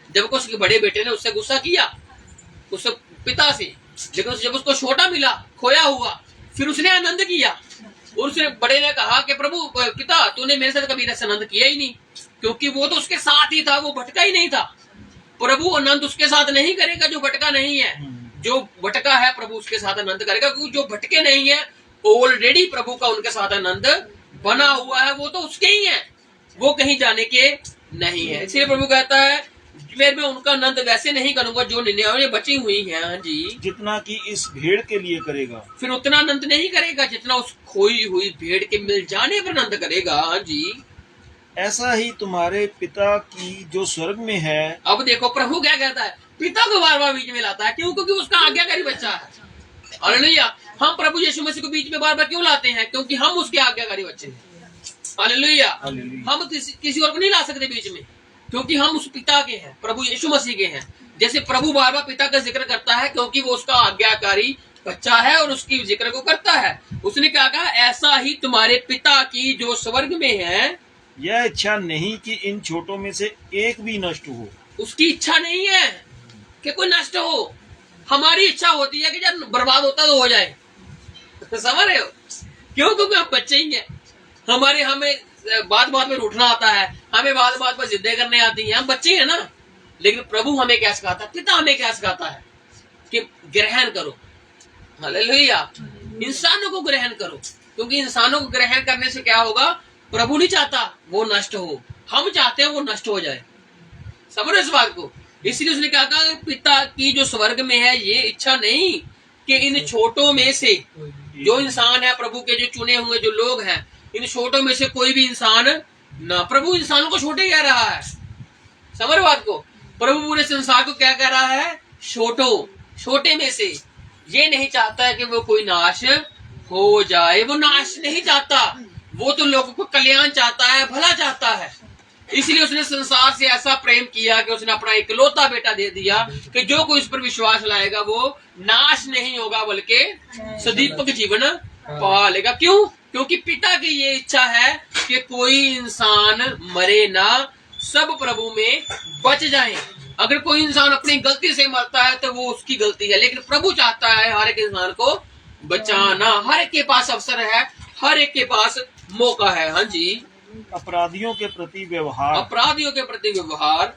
जब उसके बड़े बेटे ने उससे गुस्सा किया, उससे पिता से, लेकिन जब उसको छोटा मिला, खोया हुआ, फिर उसने आनंद किया। और उसने बड़े ने कहा कि प्रभु पिता, तूने मेरे साथ कभी ऐसा आनंद किया ही नहीं, क्योंकि वो तो उसके साथ ही था, वो भटका ही नहीं था। प्रभु आनंद उसके साथ नहीं करेगा जो भटका नहीं है। जो भटका है प्रभु उसके साथ आनंद करेगा, क्योंकि जो भटके नहीं है ऑलरेडी प्रभु का उनके साथ आनंद बना हुआ है, वो तो उसके ही है, वो कहीं जाने के नहीं है। इसलिए प्रभु कहता है फिर मैं उनका आनंद वैसे नहीं करूंगा जो 99 बची हुई है। हाँ जी, जितना कि इस भेड़ के लिए करेगा, फिर उतना आनंद नहीं करेगा जितना उस खोई हुई भेड़ के मिल जाने पर आनंद करेगा। हाँ जी, ऐसा ही तुम्हारे पिता की जो स्वर्ग में है। अब देखो प्रभु क्या कहता है, पिता को बार बार बीच में लाता है, क्यों? क्योंकि उसका आज्ञाकारी बच्चा है। हालेलुया। हम प्रभु यीशु मसीह को बीच में बार बार क्यों लाते हैं? क्योंकि हम उसके आज्ञाकारी बच्चे हैं। हालेलुया। हम किसी और को नहीं ला सकते बीच में, क्योंकि हम उस पिता के हैं, प्रभु यीशु मसीह के हैं। जैसे प्रभु बार बार पिता का जिक्र करता है, क्योंकि वो उसका आज्ञाकारी बच्चा है और उसकी जिक्र को करता है। उसने क्या कहा, ऐसा ही तुम्हारे पिता की जो स्वर्ग में है, यह इच्छा नहीं कि इन छोटों में से एक भी नष्ट हो। उसकी इच्छा नहीं है कि कोई नष्ट हो। हमारी इच्छा होती है कि जब बर्बाद होता तो हो जाए। समझ रहे हो? क्यों? क्योंकि हम बच्चे ही हैं। हमें बात बात में रूठना आता है, हमें बात बात पर जिद्दें करने आती हैं, हम बच्चे हैं ना। लेकिन प्रभु हमें क्या सिखाता है, पिता हमें क्या सिखाता है कि ग्रहण करो। हालेलुया। इंसानों को ग्रहण करो, क्योंकि इंसानों को ग्रहण करने से क्या होगा, प्रभु नहीं चाहता वो नष्ट हो, हम चाहते हैं वो नष्ट हो जाए। समझो इस बात को। इसलिए उसने क्या कहा, पिता की जो स्वर्ग में है ये इच्छा नहीं कि इन छोटों में से जो इंसान है, प्रभु के जो चुने हुए जो लोग हैं, इन छोटों में से कोई भी इंसान ना, प्रभु इंसानों को छोटे कह रहा है। समझ बात को। प्रभु पूरे संसार को क्या कह रहा है, छोटे में से। ये नहीं चाहता है कि वो कोई नाश हो जाए, वो नाश नहीं चाहता, वो तो लोगों को कल्याण चाहता है, भला चाहता है। इसलिए उसने संसार से ऐसा प्रेम किया कि उसने अपना इकलौता बेटा दे दिया कि जो कोई उस पर विश्वास लाएगा वो नाश नहीं होगा, बल्कि सदीपक जीवन पा लेगा। क्यों? क्योंकि पिता की ये इच्छा है कि कोई इंसान मरे ना, सब प्रभु में बच जाए। अगर कोई इंसान अपनी गलती से मरता है तो वो उसकी गलती है, लेकिन प्रभु चाहता है हर एक इंसान को बचाना। हर एक के पास अवसर है, हर एक के पास मौका है। हाँ जी। अपराधियों के प्रति व्यवहार,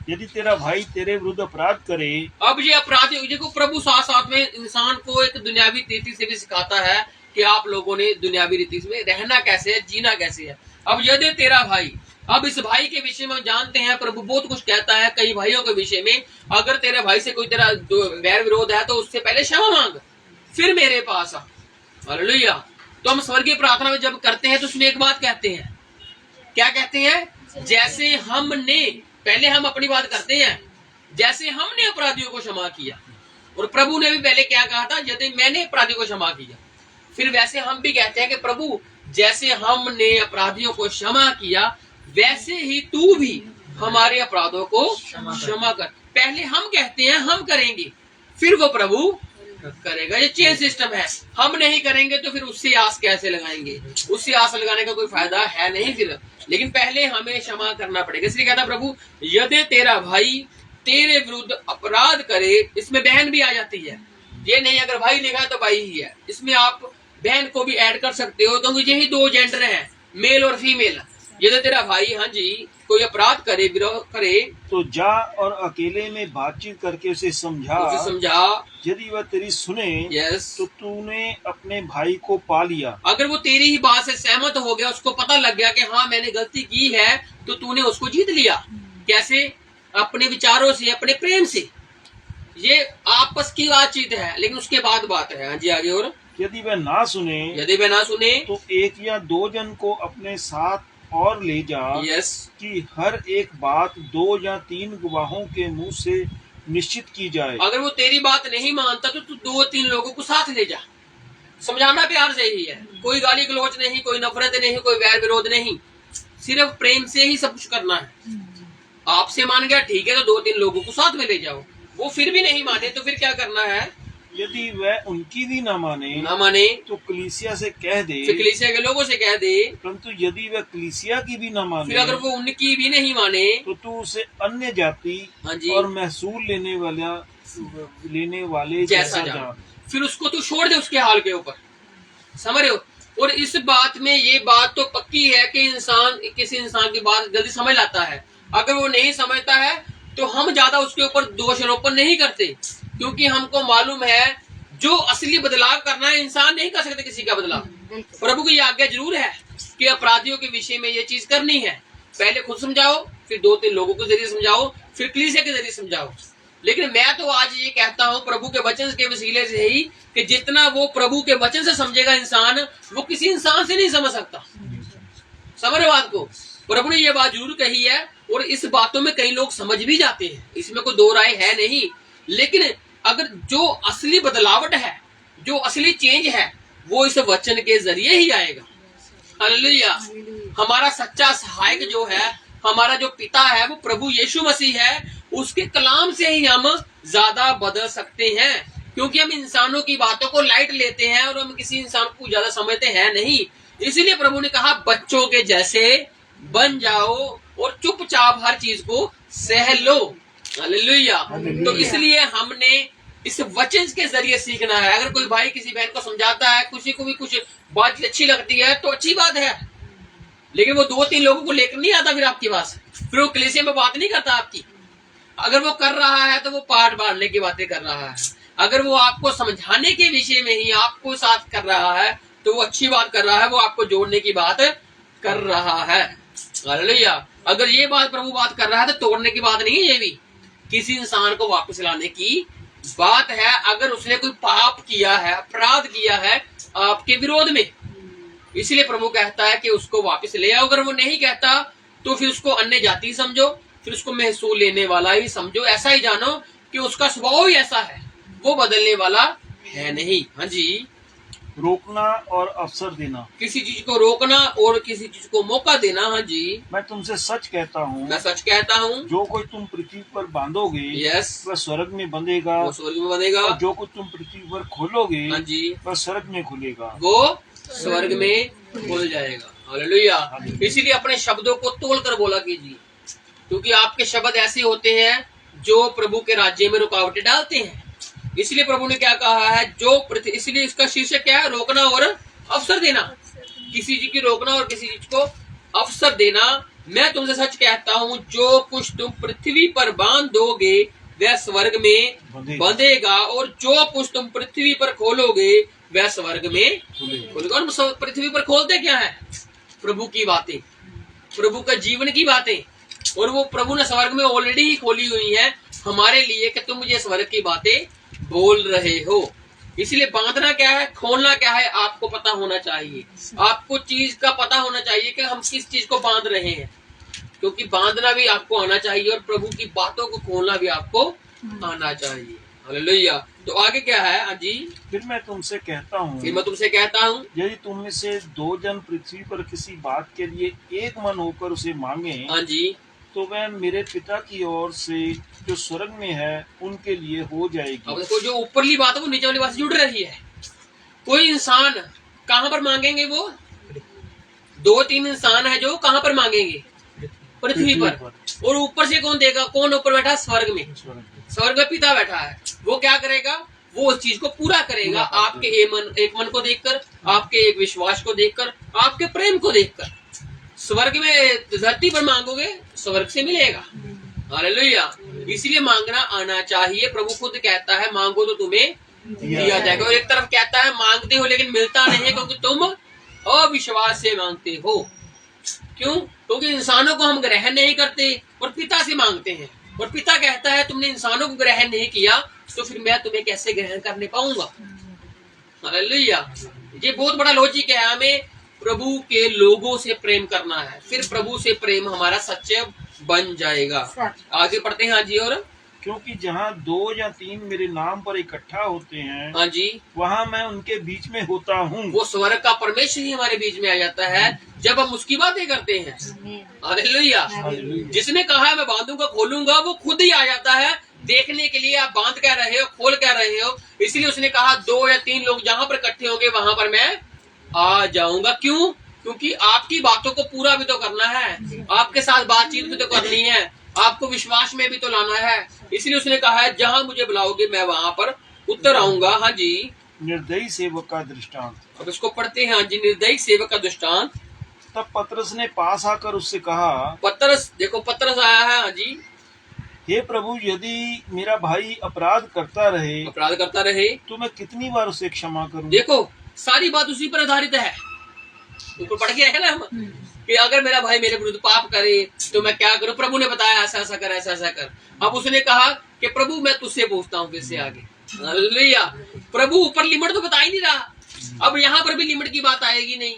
यदि तेरा भाई तेरे विरुद्ध अपराध करे। अब ये अपराधी, देखो प्रभु साथ साथ में इंसान को एक दुनियावी रीति से भी सिखाता है कि आप लोगों ने दुनियावी रीति में रहना कैसे है, जीना कैसे है। अब यदि तेरा भाई, अब इस भाई के विषय में जानते हैं प्रभु बहुत कुछ कहता है कई भाइयों के विषय में। अगर तेरे भाई से कोई तेरा वैर विरोध है तो उससे पहले क्षमा मांग, फिर मेरे पास आ। हालेलुया। तो हम स्वर्गीय प्रार्थना में जब करते हैं तो उसमें एक बात कहते हैं, क्या कहते हैं, जैसे हमने, पहले हम अपनी बात करते हैं, जैसे हमने अपराधियों को क्षमा किया। और प्रभु ने भी पहले क्या कहा था, यदि मैंने अपराधियों को क्षमा किया। फिर वैसे हम भी कहते हैं कि प्रभु जैसे हमने अपराधियों को क्षमा किया वैसे ही तू भी हमारे अपराधों को क्षमा कर। पहले हम कहते हैं हम करेंगे, फिर वो प्रभु करेगा। ये चेन सिस्टम है। हम नहीं करेंगे तो फिर उससे आस कैसे लगाएंगे? उससे आस लगाने का कोई फायदा है नहीं फिर। लेकिन पहले हमें क्षमा करना पड़ेगा। इसलिए कहता प्रभु, यदि तेरा भाई तेरे विरुद्ध अपराध करे, इसमें बहन भी आ जाती है। ये नहीं अगर भाई लिखा है तो भाई ही है, इसमें आप बहन को भी ऐड कर सकते हो, क्योंकि यही दो जेंडर हैं, मेल और फीमेल। यदि तेरा भाई, हाँ जी, कोई अपराध करे, विरोध करे, तो जा और अकेले में बातचीत करके उसे समझा। यदि वह तेरी सुने, तो तूने अपने भाई को पा लिया। अगर वो तेरी ही बात से सहमत हो गया, उसको पता लग गया कि हाँ मैंने गलती की है, तो तूने उसको जीत लिया। कैसे? अपने विचारों से, अपने प्रेम से। ये आपस की बातचीत है, लेकिन उसके बाद बात है। हाँ जी, आगे। और यदि वह ना सुने, तो 1 या 2 जन को अपने साथ और ले जा, कि हर एक बात 2 या 3 गवाहों के मुंह से निश्चित की जाए। अगर वो तेरी बात नहीं मानता तो तू 2-3 लोगों को साथ ले जा। समझाना प्यार से ही है, कोई गाली गलौज नहीं, कोई नफरत नहीं, कोई वैर विरोध नहीं, सिर्फ प्रेम से ही सब कुछ करना है। आपसे मान गया ठीक है, तो 2-3 लोगों को साथ में ले जाओ। वो फिर भी नहीं माने तो फिर क्या करना है? यदि वह उनकी भी ना माने तो कलीसिया से कह दे, फिर कलीसिया के लोगों से कह दे। परंतु यदि वह कलीसिया की भी ना माने, फिर अगर वो उनकी भी नहीं माने, तो तू उसे अन्य जाति और महसूल लेने वाले जैसा जान। फिर उसको तू छोड़ दे उसके हाल के ऊपर, समझ रहे हो। और इस बात में ये बात तो पक्की है कि इंसान किसी इंसान की बात जल्दी समझ लाता है। अगर वो नहीं समझता है तो हम ज्यादा उसके ऊपर दोष आरोपण नहीं करते, क्योंकि हमको मालूम है जो असली बदलाव करना है इंसान नहीं कर सकते किसी का बदलाव। प्रभु की आज्ञा जरूर है कि अपराधियों के विषय में ये चीज करनी है, पहले खुद समझाओ, फिर 2-3 लोगों के जरिए समझाओ, फिर कलीसिया के जरिए समझाओ। लेकिन मैं तो आज ये कहता हूँ प्रभु के वचन के वसीले से ही कि जितना वो प्रभु के वचन से समझेगा इंसान, वो किसी इंसान से नहीं समझ सकता। समझ रहे बात को। प्रभु ने ये बात जरूर कही है और इस बातों में कई लोग समझ भी जाते हैं, इसमें कोई दो राय है नहीं। लेकिन अगर जो असली बदलावट है, जो असली चेंज है, वो इस वचन के जरिए ही आएगा। हालेलुया। हमारा सच्चा सहायक जो है, हमारा जो पिता है, वो प्रभु यीशु मसीह है। उसके कलाम से ही हम ज्यादा बदल सकते हैं, क्योंकि हम इंसानों की बातों को लाइट लेते हैं और हम किसी इंसान को ज्यादा समझते हैं नहीं। इसीलिए प्रभु ने कहा बच्चों के जैसे बन जाओ और चुपचाप हर चीज को सह लो। हालेलुया। तो इसलिए हमने इस वचन के जरिए सीखना है। अगर कोई भाई किसी बहन को समझाता है, किसी को भी कुछ बात अच्छी लगती है तो अच्छी बात है, लेकिन वो 2-3 लोगों को लेकर नहीं आता फिर आपके पास, फिर वो कलीसिया में बात नहीं करता आपकी। अगर वो कर रहा है तो वो पाठ बांटने की बातें कर रहा है। अगर वो आपको समझाने के विषय में ही आपको साथ कर रहा है तो वो अच्छी बात कर रहा है, वो आपको जोड़ने की बात कर रहा है। हालेलुया। अगर ये बात प्रभु बात कर रहा है तो तोड़ने की बात नहीं है, ये भी किसी इंसान को वापस लाने की बात है। अगर उसने कोई पाप किया है, अपराध किया है आपके विरोध में, इसलिए प्रभु कहता है कि उसको वापस ले आओ। अगर वो नहीं कहता तो फिर उसको अन्य जाति समझो, फिर उसको महसूल लेने वाला ही समझो। ऐसा ही जानो कि उसका स्वभाव ही ऐसा है, वो बदलने वाला है नहीं। हाँ जी। रोकना और अवसर देना, किसी चीज को रोकना और किसी चीज को मौका देना। हाँ जी। मैं तुमसे सच कहता हूँ, मैं सच कहता हूँ, जो कोई तुम पृथ्वी पर बांधोगे यस वह स्वर्ग में बंधेगा, वो स्वर्ग में बंधेगा। और जो कुछ तुम पृथ्वी पर खोलोगे हाँ जी, वह स्वर्ग में खुलेगा, वो स्वर्ग में खुल जाएगा। हालेलुया। इसीलिए अपने शब्दों को तोल कर बोला कीजिए, क्योंकि आपके शब्द ऐसे होते हैं जो प्रभु के राज्य में रुकावटें डालते हैं। इसलिए प्रभु ने क्या कहा है, जो इसलिए इसका शीर्षक क्या है, रोकना और अवसर देना। किसी चीज की रोकना और किसी चीज को अवसर देना। मैं तुमसे सच कहता हूँ, जो कुछ तुम पृथ्वी पर बांध दोगे वह स्वर्ग में बंधेगा, और जो कुछ तुम पृथ्वी पर खोलोगे वह स्वर्ग में खुलेगा। और पृथ्वी पर खोलते क्या है? प्रभु की बातें, प्रभु का जीवन की बातें, और वो प्रभु ने स्वर्ग में ऑलरेडी ही खोली हुई है हमारे लिए कि तुम मुझे स्वर्ग की बातें बोल रहे हो। इसलिए बांधना क्या है, खोलना क्या है, आपको पता होना चाहिए। आपको चीज का पता होना चाहिए कि हम किस चीज को बांध रहे हैं, क्योंकि बांधना भी आपको आना चाहिए और प्रभु की बातों को खोलना भी आपको आना चाहिए। हालेलुया। तो आगे क्या है? हाँ जी। फिर मैं तुमसे कहता हूँ, यदि तुम में से 2 जन पृथ्वी पर किसी बात के लिए एक मन होकर उसे मांगे, हाँ जी, तो वह मेरे पिता की ओर से जो स्वर्ग में है उनके लिए हो जाएगी। अब देखो, जो ऊपरली बात है वो नीचे वाली बात से जुड़ रही है। कोई इंसान कहाँ पर मांगेंगे? वो 2-3 इंसान है जो कहाँ पर मांगेंगे? पृथ्वी पर। और ऊपर से कौन देगा? कौन ऊपर बैठा? स्वर्ग में। स्वर्ग में पिता बैठा है। वो क्या करेगा? वो उस चीज को पूरा करेगा, आपके एक मन को देखकर, आपके एक विश्वास को देखकर, आपके प्रेम को देखकर। स्वर्ग में धरती पर मांगोगे, स्वर्ग से मिलेगा। हालेलुया। इसलिए मांगना आना चाहिए। प्रभु खुद कहता है, मांगो तो तुम्हें दिया जाएगा। और एक तरफ कहता है, मांगते हो लेकिन मिलता नहीं है, क्योंकि तुम अविश्वास से मांगते हो। क्यों? क्योंकि इंसानों को हम ग्रहण नहीं करते और पिता से मांगते हैं। और पिता कहता है, तुमने इंसानों को ग्रहण नहीं किया तो फिर मैं तुम्हें कैसे ग्रहण करने पाऊंगा? हालेलुया। ये बहुत बड़ा लॉजिक है। हमें प्रभु के लोगों से प्रेम करना है, फिर प्रभु से प्रेम हमारा सच्चे बन जाएगा। आगे पढ़ते हैं। हाँ जी। और क्योंकि जहाँ 2 या 3 मेरे नाम पर इकट्ठा होते हैं, हाँ जी, वहाँ मैं उनके बीच में होता हूँ। वो स्वर्ग का परमेश्वर ही हमारे बीच में आ जाता है जब हम उसकी बातें करते हैं। हालेलुया। जिसने कहा है मैं बांधूंगा खोलूंगा, वो खुद ही आ जाता है देखने के लिए आप बांध क्या रहे हो, खोल क्या रहे हो। इसलिए उसने कहा 2 या 3 लोग जहाँ पर इकट्ठे होंगे वहां पर मैं आ जाऊंगा। क्यों? क्योंकि आपकी बातों को पूरा भी तो करना है, आपके साथ बातचीत भी तो करनी है, आपको विश्वास में भी तो लाना है। इसलिए उसने कहा है, जहां मुझे बुलाओगे मैं वहां पर उतर आऊंगा। हाँ जी। निर्दयी सेवक का दृष्टांत। अब इसको पढ़ते हैं। हाँ जी, निर्दयी सेवक का दृष्टांत। तब पतरस ने पास आकर उससे कहा, पतरस, देखो पतरस आया है। हाँ जी, हे प्रभु, यदि मेरा भाई अपराध करता रहे तो मैं कितनी बार उसे क्षमा करूं? देखो सारी बात उसी पर आधारित है। ऊपर पढ़ गया है ना हम कि अगर मेरा भाई मेरे विरुद्ध पाप करे तो मैं क्या करूं? प्रभु ने बताया ऐसा ऐसा कर, ऐसा ऐसा कर। अब उसने कहा कि प्रभु मैं तुझसे पूछता हूँ किससे आगे। हालेलुया। प्रभु ऊपर लिमिट तो बता ही नहीं रहा, अब यहाँ पर भी लिमिट की बात आएगी नहीं।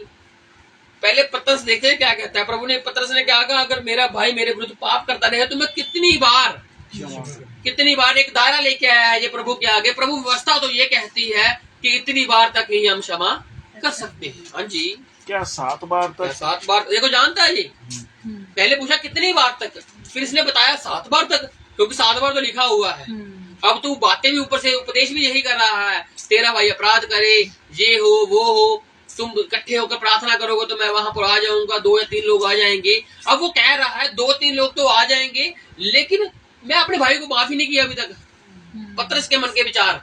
पहले पतरस देखते क्या कहता है। प्रभु ने, पतरस ने क्या कहा, अगर मेरा भाई मेरे विरुद्ध पाप करता रहे तो मैं कितनी बार एक दायरा लेके आया है ये प्रभु के आगे। प्रभु व्यवस्था तो ये कहती है कि इतनी बार तक ही हम क्षमा कर सकते हैं। हाँ जी, क्या 7 बार तक? 7 बार। देखो जानता है ये, पहले पूछा कितनी बार तक, फिर इसने बताया 7 बार तक, क्योंकि 7 बार तो लिखा हुआ है। अब तू बातें भी ऊपर से, उपदेश भी यही कर रहा है, तेरा भाई अपराध करे, ये हो वो हो, तुम इकट्ठे होकर प्रार्थना करोगे तो मैं वहां पर आ जाऊंगा, 2 या 3 लोग आ जाएंगे। अब वो कह रहा है 2-3 लोग तो आ जाएंगे, लेकिन मैं अपने भाई को माफ ही नहीं किया अभी तक। पतरस के मन के विचार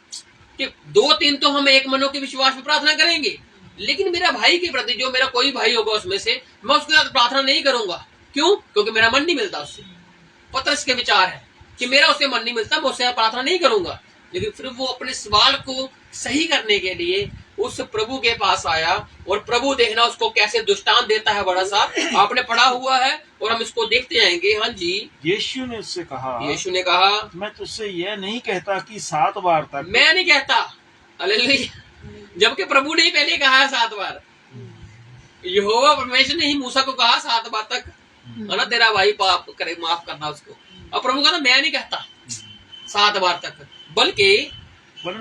कि 2-3 तो हम एक मनो के विश्वास में प्रार्थना करेंगे, लेकिन मेरा भाई के प्रति जो मेरा कोई भाई होगा उसमें से मैं उसके साथ प्रार्थना नहीं करूंगा। क्यों? क्योंकि मेरा मन नहीं मिलता उससे। पतरस के विचार है कि मेरा उससे मन नहीं मिलता, मैं उससे प्रार्थना नहीं करूंगा। लेकिन फिर वो अपने सवाल को सही करने के लिए उस प्रभु के पास आया, और प्रभु देखना उसको कैसे दृष्टांत देता है बड़ा सा, आपने पढ़ा हुआ है और हम इसको देखते जाएंगे। हाँ जी, यीशु ने उससे कहा, मैं तुझसे यह नहीं कहता कि 7 बार तक। मैं नहीं कहता, हालेलुया, जबकि प्रभु ने ही पहले कहा है 7 बार। यहोवा परमेश्वर ने ही मूसा को कहा 7 बार तक, है ना, तेरा भाई पाप करे माफ करना उसको। अब प्रभु कहता मैं नहीं कहता 7 बार तक, बल्कि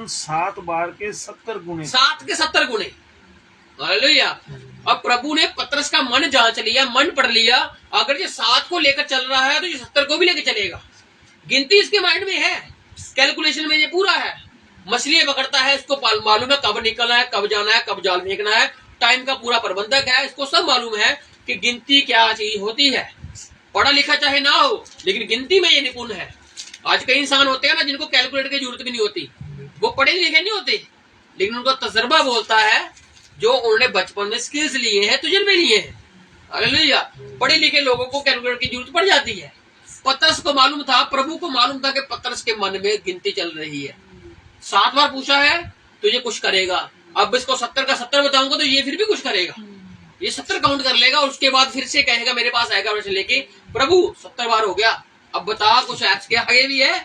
7 बार के 70 गुणे। 7 के 70 गुणे। हालेलुया। अब प्रभु ने पतरस का मन जांच लिया, मन पढ़ लिया। अगर ये 7 को लेकर चल रहा है तो ये 70 को भी लेकर चलेगा। गिनती इसके माइंड में है, कैलकुलेशन में ये पूरा है। मछली पकड़ता है, इसको मालूम है कब निकलना है, कब जाना है, कब जाल फेंकना है, टाइम का पूरा प्रबंधक है, इसको सब मालूम है कि गिनती क्या चीज होती है। पढ़ा लिखा चाहे ना हो, लेकिन गिनती में ये निपुण है। आज कई इंसान होते हैं ना जिनको कैलकुलेटर की जरूरत भी नहीं होती, वो पढ़े लिखे नहीं होते, लेकिन उनका तजर्बा बोलता है, जो उन्होंने बचपन में स्किल्स लिए हैं, तजुर्बे लिए हैं। हालेलुया। पढ़े लिखे लोगों को कैलकुलेटर की जरूरत पड़ जाती है। पतरस को मालूम था, प्रभु को मालूम था कि पतरस के मन में गिनती चल रही है। 7 बार पूछा है तो ये कुछ करेगा, अब इसको 70 का 70 बताऊंगा तो ये फिर भी कुछ करेगा, ये 70 काउंट कर लेगा, और उसके बाद फिर से कहेगा मेरे पास आएगा वैसे लेके, प्रभु 70 बार हो गया, अब बता कुछ ऐप्स के आगे भी है।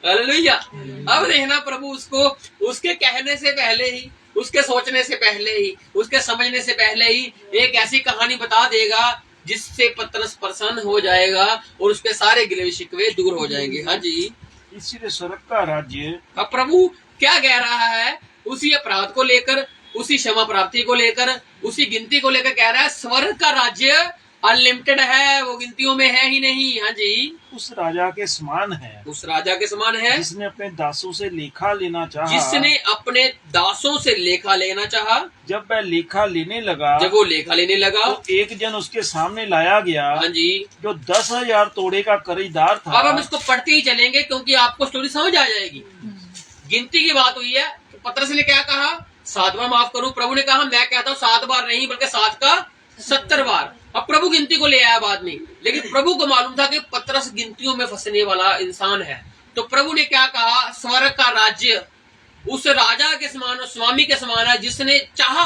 हालेलुया। अब देखना प्रभु उसको उसके कहने से पहले ही, उसके सोचने से पहले ही, उसके समझने से पहले ही एक ऐसी कहानी बता देगा जिससे पतरस प्रसन्न हो जाएगा और उसके सारे गिले शिकवे दूर हो जाएंगे। हाँ जी, इसीलिए स्वर्ग का राज्य। अब प्रभु क्या कह रहा है? उसी अपराध को लेकर, उसी क्षमा प्राप्ति को लेकर, उसी गिनती को लेकर कह रहा है स्वर्ग का राज्य अनलिमिटेड है, वो गिनतियों में है ही नहीं। हाँ जी, उस राजा के समान है, उस राजा के समान है जिसने अपने दासों से लेखा लेना चाहा, जिसने अपने दासों से लेखा लेना चाहा। जब वह लेखा लेने लगा, जब वो लेखा लेने लगा तो एक जन उसके सामने लाया गया, हाँ जी, जो 10,000 तोड़े का कर्जदार था। अब हम इसको पढ़ते ही चलेंगे क्योंकि आपको स्टोरी समझ आ जाएगी। गिनती की बात हुई है, पतरस ने क्या कहा? 7 बार माफ करूं। प्रभु ने कहा मैं कहता हूँ 7 बार नहीं बल्कि 7 का 70 बार। अब प्रभु गिनती को ले आया बाद में, लेकिन प्रभु को मालूम था कि पतरस गिनतियों में फंसने वाला इंसान है। तो प्रभु ने क्या कहा? स्वर्ग का राज्य उस राजा के समान और स्वामी के समान है जिसने चाहा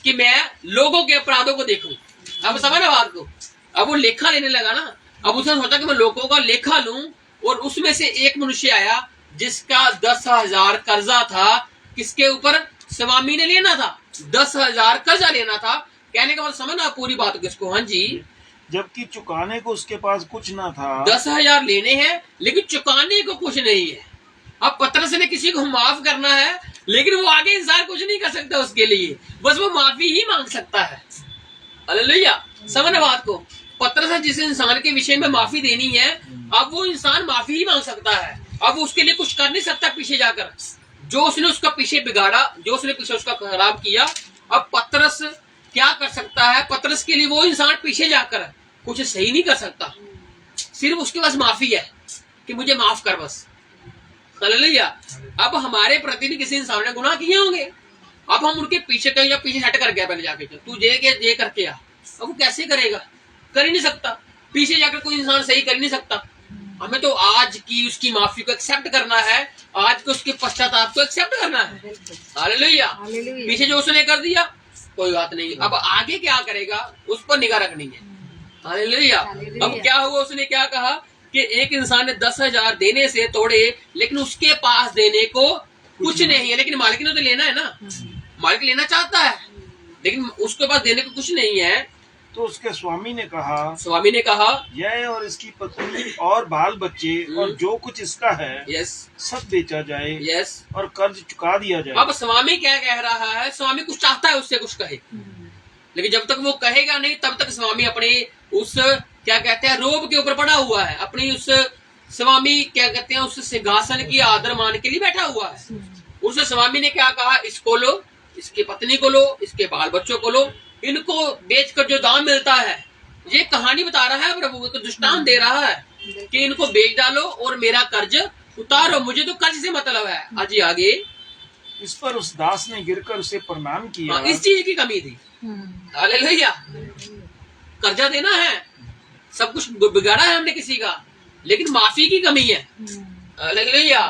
कि मैं लोगों के अपराधों को देखूं। अब समझ ना बात को। अब वो लेखा लेने लगा ना, अब उसने सोचा कि मैं लोगों का लेखा लूं, और उसमें से एक मनुष्य आया जिसका 10,000 कर्जा था। किसके ऊपर? स्वामी ने लेना था, 10,000 कर्जा लेना था। कहने का मतलब समझना पूरी बात किसको? हाँ जी, जबकि चुकाने को उसके पास कुछ ना था। 10,000 लेने हैं लेकिन चुकाने को कुछ नहीं है। अब पतरस ने किसी को माफ करना है, लेकिन वो आगे इंसान कुछ नहीं कर सकता उसके लिए, बस वो माफी ही मांग सकता है। हालेलुया। समझना बात को। पतरस जिस इंसान के विषय में माफी देनी है, अब वो इंसान माफी ही मांग सकता है। अब उसके लिए कुछ कर नहीं सकता पीछे जाकर, जो उसने उसका पीछे बिगाड़ा, जो उसने पीछे उसका खराब किया। अब पतरस क्या कर सकता है? पतरस के लिए वो इंसान पीछे जाकर कुछ सही नहीं कर सकता, सिर्फ उसके पास माफी है कि मुझे माफ कर बस। हालेलुया। अब हमारे प्रति भी किसी इंसान ने गुनाह किए होंगे, अब हम उनके पीछे कहीं या पीछे हट कर गया, पहले जाके तू ये करके आ, अब वो कैसे करेगा? कर ही नहीं सकता। पीछे जाकर कोई इंसान सही कर ही नहीं सकता। हमें तो आज की उसकी माफी को एक्सेप्ट करना है, आज को उसके पश्चाताप को एक्सेप्ट करना है। हालेलुया। पीछे जो उसने कर दिया कोई बात नहीं, अब आगे क्या करेगा उस पर निगाह रखनी है। हालेलुया। अब क्या हुआ, उसने क्या कहा कि एक इंसान ने 10,000 देने से तोड़े, लेकिन उसके पास देने को कुछ नहीं है। लेकिन मालिक ने तो लेना है ना, मालिक लेना चाहता है, लेकिन उसके पास देने को कुछ नहीं है। तो उसके स्वामी ने कहा यह और इसकी पत्नी और बाल बच्चे और जो कुछ इसका है सब बेचा जाए और कर्ज चुका दिया जाए। अब स्वामी क्या कह रहा है? स्वामी कुछ चाहता है उससे कुछ कहे, लेकिन जब तक वो कहेगा नहीं तब तक स्वामी अपने उस क्या कहते हैं रोब के ऊपर पड़ा हुआ है, अपनी उस स्वामी क्या कहते हैं उस सिंहासन की आदर मान के लिए बैठा हुआ है। उस स्वामी ने क्या कहा? इसको लो, इसकी पत्नी को लो, इसके बाल बच्चों को लो, इनको बेचकर जो दाम मिलता है, ये कहानी बता रहा है प्रभु, तो दृष्टांत दे रहा है कि इनको बेच डालो और मेरा कर्ज उतारो, मुझे तो कर्ज से मतलब है। आज आगे इस पर उस दास ने गिरकर उसे प्रणाम किया। इस चीज की कमी थी। हालेलुया। कर्जा देना है, सब कुछ बिगाड़ा है हमने किसी का, लेकिन माफी की कमी है। हालेलुया।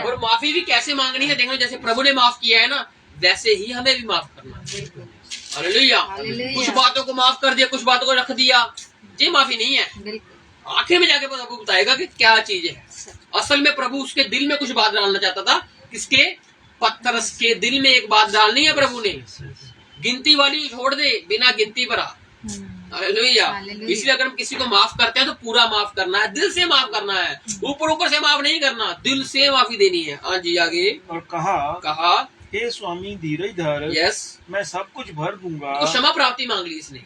और माफी भी कैसे मांगनी है? देखो, जैसे प्रभु ने माफ किया है ना, वैसे ही हमें भी माफ करना है। हालेलुया। कुछ बातों को माफ कर दिया, कुछ बातों को रख दिया, ये माफी नहीं है। आखिर में जाके प्रभु बताएगा कि क्या चीज है। असल में प्रभु उसके दिल में कुछ बात डालना चाहता था। किसके? पतरस के दिल में एक बात डालनी है प्रभु ने। गिनती वाली छोड़ दे, बिना गिनती पर आ। हालेलुया। इसलिए अगर हम किसी को माफ करते हैं तो पूरा माफ करना है, दिल से माफ करना है, ऊपर ऊपर से माफ नहीं करना, दिल से माफी देनी है। हाँ जी आगे। और कहा हे स्वामी धीरज धर, मैं सब कुछ भर दूंगा। तो क्षमा प्राप्ति मांग ली इसने,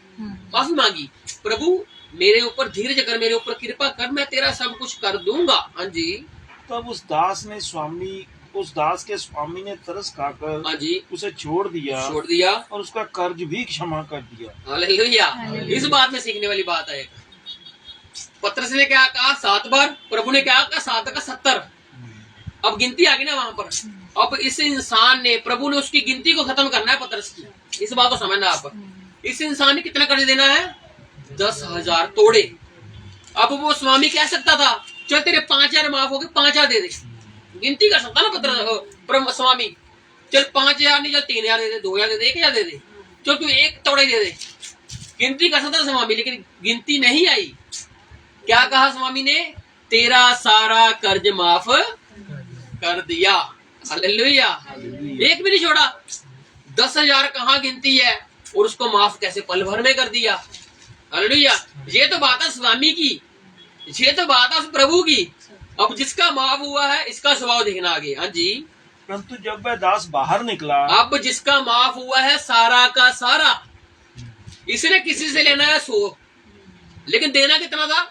माफी मांगी। प्रभु मेरे ऊपर धीरज कर, मेरे ऊपर कृपा कर, मैं तेरा सब कुछ कर दूंगा। हाँ जी। तब उस दास के स्वामी ने तरस खाकर हाँ जी उसे छोड़ दिया और उसका कर्ज भी क्षमा कर दिया। हालेलुया। इस बात में सीखने वाली बात है। पतरस ने क्या कहा? 7 बार। प्रभु ने क्या कहा? 7 का 70। अब गिनती आ गई ना वहां पर। अब इस इंसान ने, प्रभु ने उसकी गिनती को खत्म करना है पतरस की। इस बात को समझना आप। इस इंसान ने कितना कर्ज देना है? 10,000 तोड़े। अब वो स्वामी कह सकता था चल तेरे 5,000 माफ हो गए, 5,000 दे दे। गिनती कर सकता ना पतरस स्वामी, चल 5,000 नहीं, चल 3,000 दे दे, 2,000 दे दे, 1,000 दे दे, चल तू एक तोड़े दे दे। गिनती कर सकता स्वामी, लेकिन गिनती नहीं आई। क्या कहा स्वामी ने? तेरा सारा कर्ज माफ कर दिया। हालेलुया। एक भी नहीं छोड़ा। 10,000 कहाँ गिनती है और उसको माफ कैसे पल भर में कर दिया। हालेलुया। ये तो बात है स्वामी की, ये तो बात है उस प्रभु की। अब जिसका माफ हुआ है इसका स्वभाव देखना आगे। हाँ जी। परंतु जब वह दास बाहर निकला, अब जिसका माफ हुआ है सारा का सारा, इसने किसी से लेना है 100, लेकिन देना कितना था?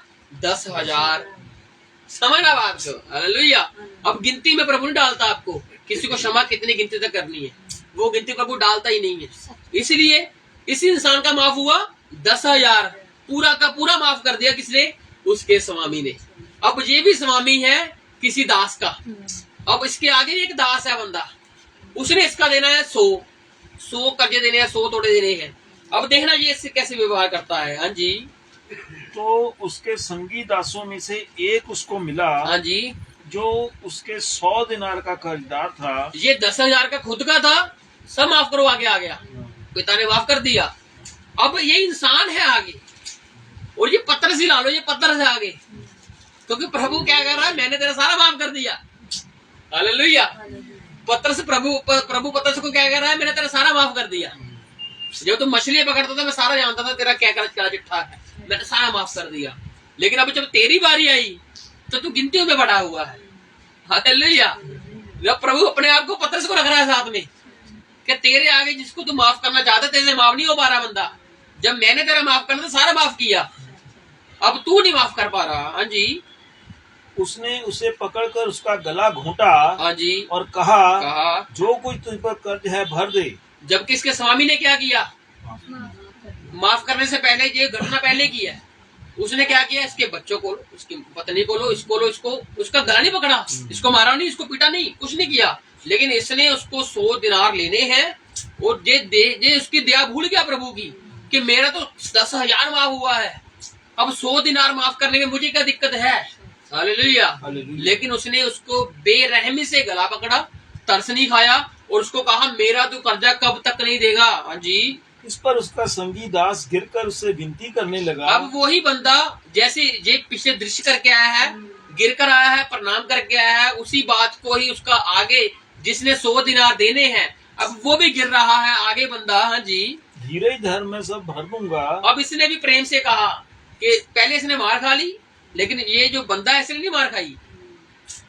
10,000। समझना बात को। हालेलुया। अब गिनती में प्रभु नहीं डालता आपको, किसी को क्षमा कितनी गिनती तक करनी है, वो गिनती प्रभु डालता ही नहीं है। इसलिए इस इंसान का माफ हुआ 10,000, पूरा का पूरा माफ कर दिया। किसने? उसके स्वामी ने। अब ये भी स्वामी है किसी दास का। अब इसके आगे एक दास है बंदा, उसने इसका देना है 100 कर्जे देने हैं, 100 तोड़े देने हैं। अब देखना ये इससे कैसे व्यवहार करता है। हाँ जी। तो उसके संगी दासों में से एक उसको मिला। हाँ जी। जो उसके 100 दिनार का कर्जदार था। ये 10,000 का खुद का था, सब माफ करवा के आ गया, पिता ने माफ कर दिया। अब ये इंसान है आगे, और ये पत्थर से ला लो, ये पत्थर से आगे, क्योंकि प्रभु क्या कर रहा है? मैंने तेरा सारा माफ कर दिया। हालेलुया। पत्थर से प्रभु पत्थर को क्या कर रहा है? मैंने तेरा सारा माफ कर दिया। जब तुम मछली पकड़ता था मैं सारा जानता था तेरा क्या चिट्ठा है, मैंने सारा माफ कर दिया। लेकिन अब जब तेरी बारी आई तो तू गिनतियों में बढ़ा हुआ है। हालेलुया। जब प्रभु अपने आप को पतरस को रख रहा है साथ में कि तेरे आगे जिसको तू माफ करना चाहता तेरे से माफ नहीं हो पा रहा बंदा, जब मैंने तेरा माफ करना था सारा माफ किया, अब तू नहीं माफ कर पा रहा। हाँ जी। उसने उसे पकड़कर उसका गला घोंटा। हाँ जी। और कहा जो कुछ तुझ पर कर्ज है भर दे। जब किसके स्वामी ने क्या किया? माफ करने से पहले ये घटना पहले की है। उसने क्या किया, इसके बच्चों को लो, उसकी पत्नी को लो, इसको लो, इसको, उसका गला नहीं पकड़ा, इसको मारा नहीं, इसको पीटा नहीं, कुछ नहीं किया, लेकिन इसने उसको 100 दिनार लेने हैं। और जे उसकी दया भूल गया प्रभु की कि मेरा तो 10,000 माफ हुआ है, अब 100 दिनार माफ करने में मुझे क्या दिक्कत है। हालेलुया। लेकिन उसने उसको बेरहमी से गला पकड़ा, तरस नहीं खाया और उसको कहा मेरा तो कर्जा कब तक नहीं देगा। हाँ जी। इस पर उसका संगी दास गिरकर उससे विनती करने लगा। अब वही बंदा जैसे जे पिछले दृश्य करके आया है, गिर कर आया है, प्रणाम करके आया है, उसी बात को ही उसका आगे जिसने 100 दिनार देने हैं, अब वो भी गिर रहा है आगे बंदा। हाँ जी। धीरे धर मैं सब भर दूंगा। अब इसने भी प्रेम से कहा कि पहले इसने मार खा ली, लेकिन ये जो बंदा है इसने नहीं मार खाई,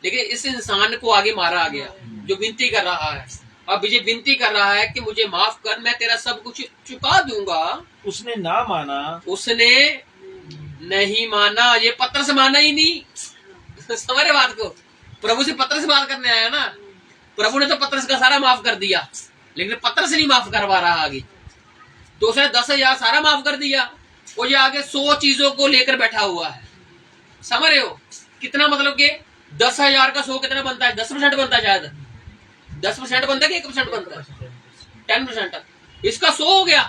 लेकिन इस इंसान को आगे मारा गया जो विनती कर रहा है। अब मुझे विनती कर रहा है कि मुझे माफ कर, मैं तेरा सब कुछ चुका दूंगा। उसने ना माना, उसने नहीं माना, ये पत्र से माना ही नहीं। समझ रहे बात को, प्रभु से पत्र से बात करने आया ना, प्रभु ने तो पत्र का सारा माफ कर दिया, लेकिन पत्र से नहीं माफ करवा रहा आगे। तो उसने 10,000 सारा माफ कर दिया, और ये आगे 100 चीजों को लेकर बैठा हुआ है। समझ रहे हो कितना, मतलब कि 10,000 का 100 कितना बनता है, 10% बनता है, शायद 10% बनता है कि 1% बनता है, 10%। इसका 100 हो गया,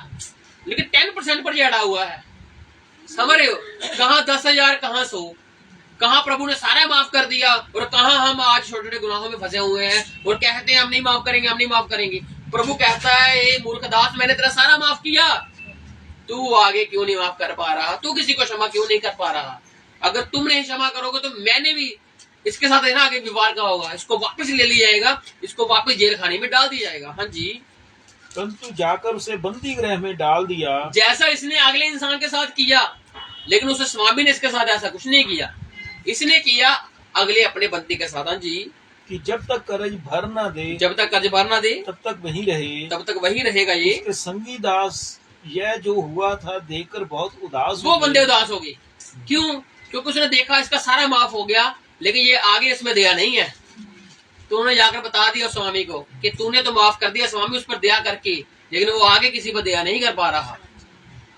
लेकिन 10% पर अड़ा हुआ है। समझ रहे हो, कहाँ 10,000 कहाँ 100, कहाँ प्रभु ने सारा माफ कर दिया, और कहाँ हम आज छोटे छोटे गुनाहों में फंसे हुए हैं और कहते हैं हम नहीं माफ करेंगे, हम नहीं माफ करेंगे। प्रभु कहता है ए मूर्ख दास, मैंने तेरा सारा माफ किया, तू आगे क्यों नहीं माफ कर पा रहा, तू किसी को क्षमा क्यों नहीं कर पा रहा। अगर तुम नहीं क्षमा करोगे तो मैंने भी इसके साथ है ना आगे विवाद का होगा, इसको वापस ले लिया जाएगा, इसको वापस जेल खाने में डाल दिया जाएगा। हाँ जी। परंतु जाकर उसे बंदी गृह में डाल दिया, जैसा इसने अगले इंसान के साथ किया, लेकिन उसे स्वामी ने इसके साथ ऐसा कुछ नहीं किया, इसने किया अगले अपने बंदी के साथ। हाँ जी। कि जब तक कर्ज भर ना दे, जब तक कर्ज भर ना दे तब तक वहीं रहे, तब तक वही रहेगा। ये उसके संगी दास यह जो हुआ था देखकर बहुत उदास वो बंदे उदास हो गए। क्यों? क्योंकि उसने देखा इसका सारा माफ हो गया, लेकिन ये आगे इसमें दया नहीं है। तो उन्होंने जाकर बता दिया स्वामी को कि तूने तो माफ कर दिया स्वामी उस पर दया करके, लेकिन वो आगे किसी पर दया नहीं कर पा रहा।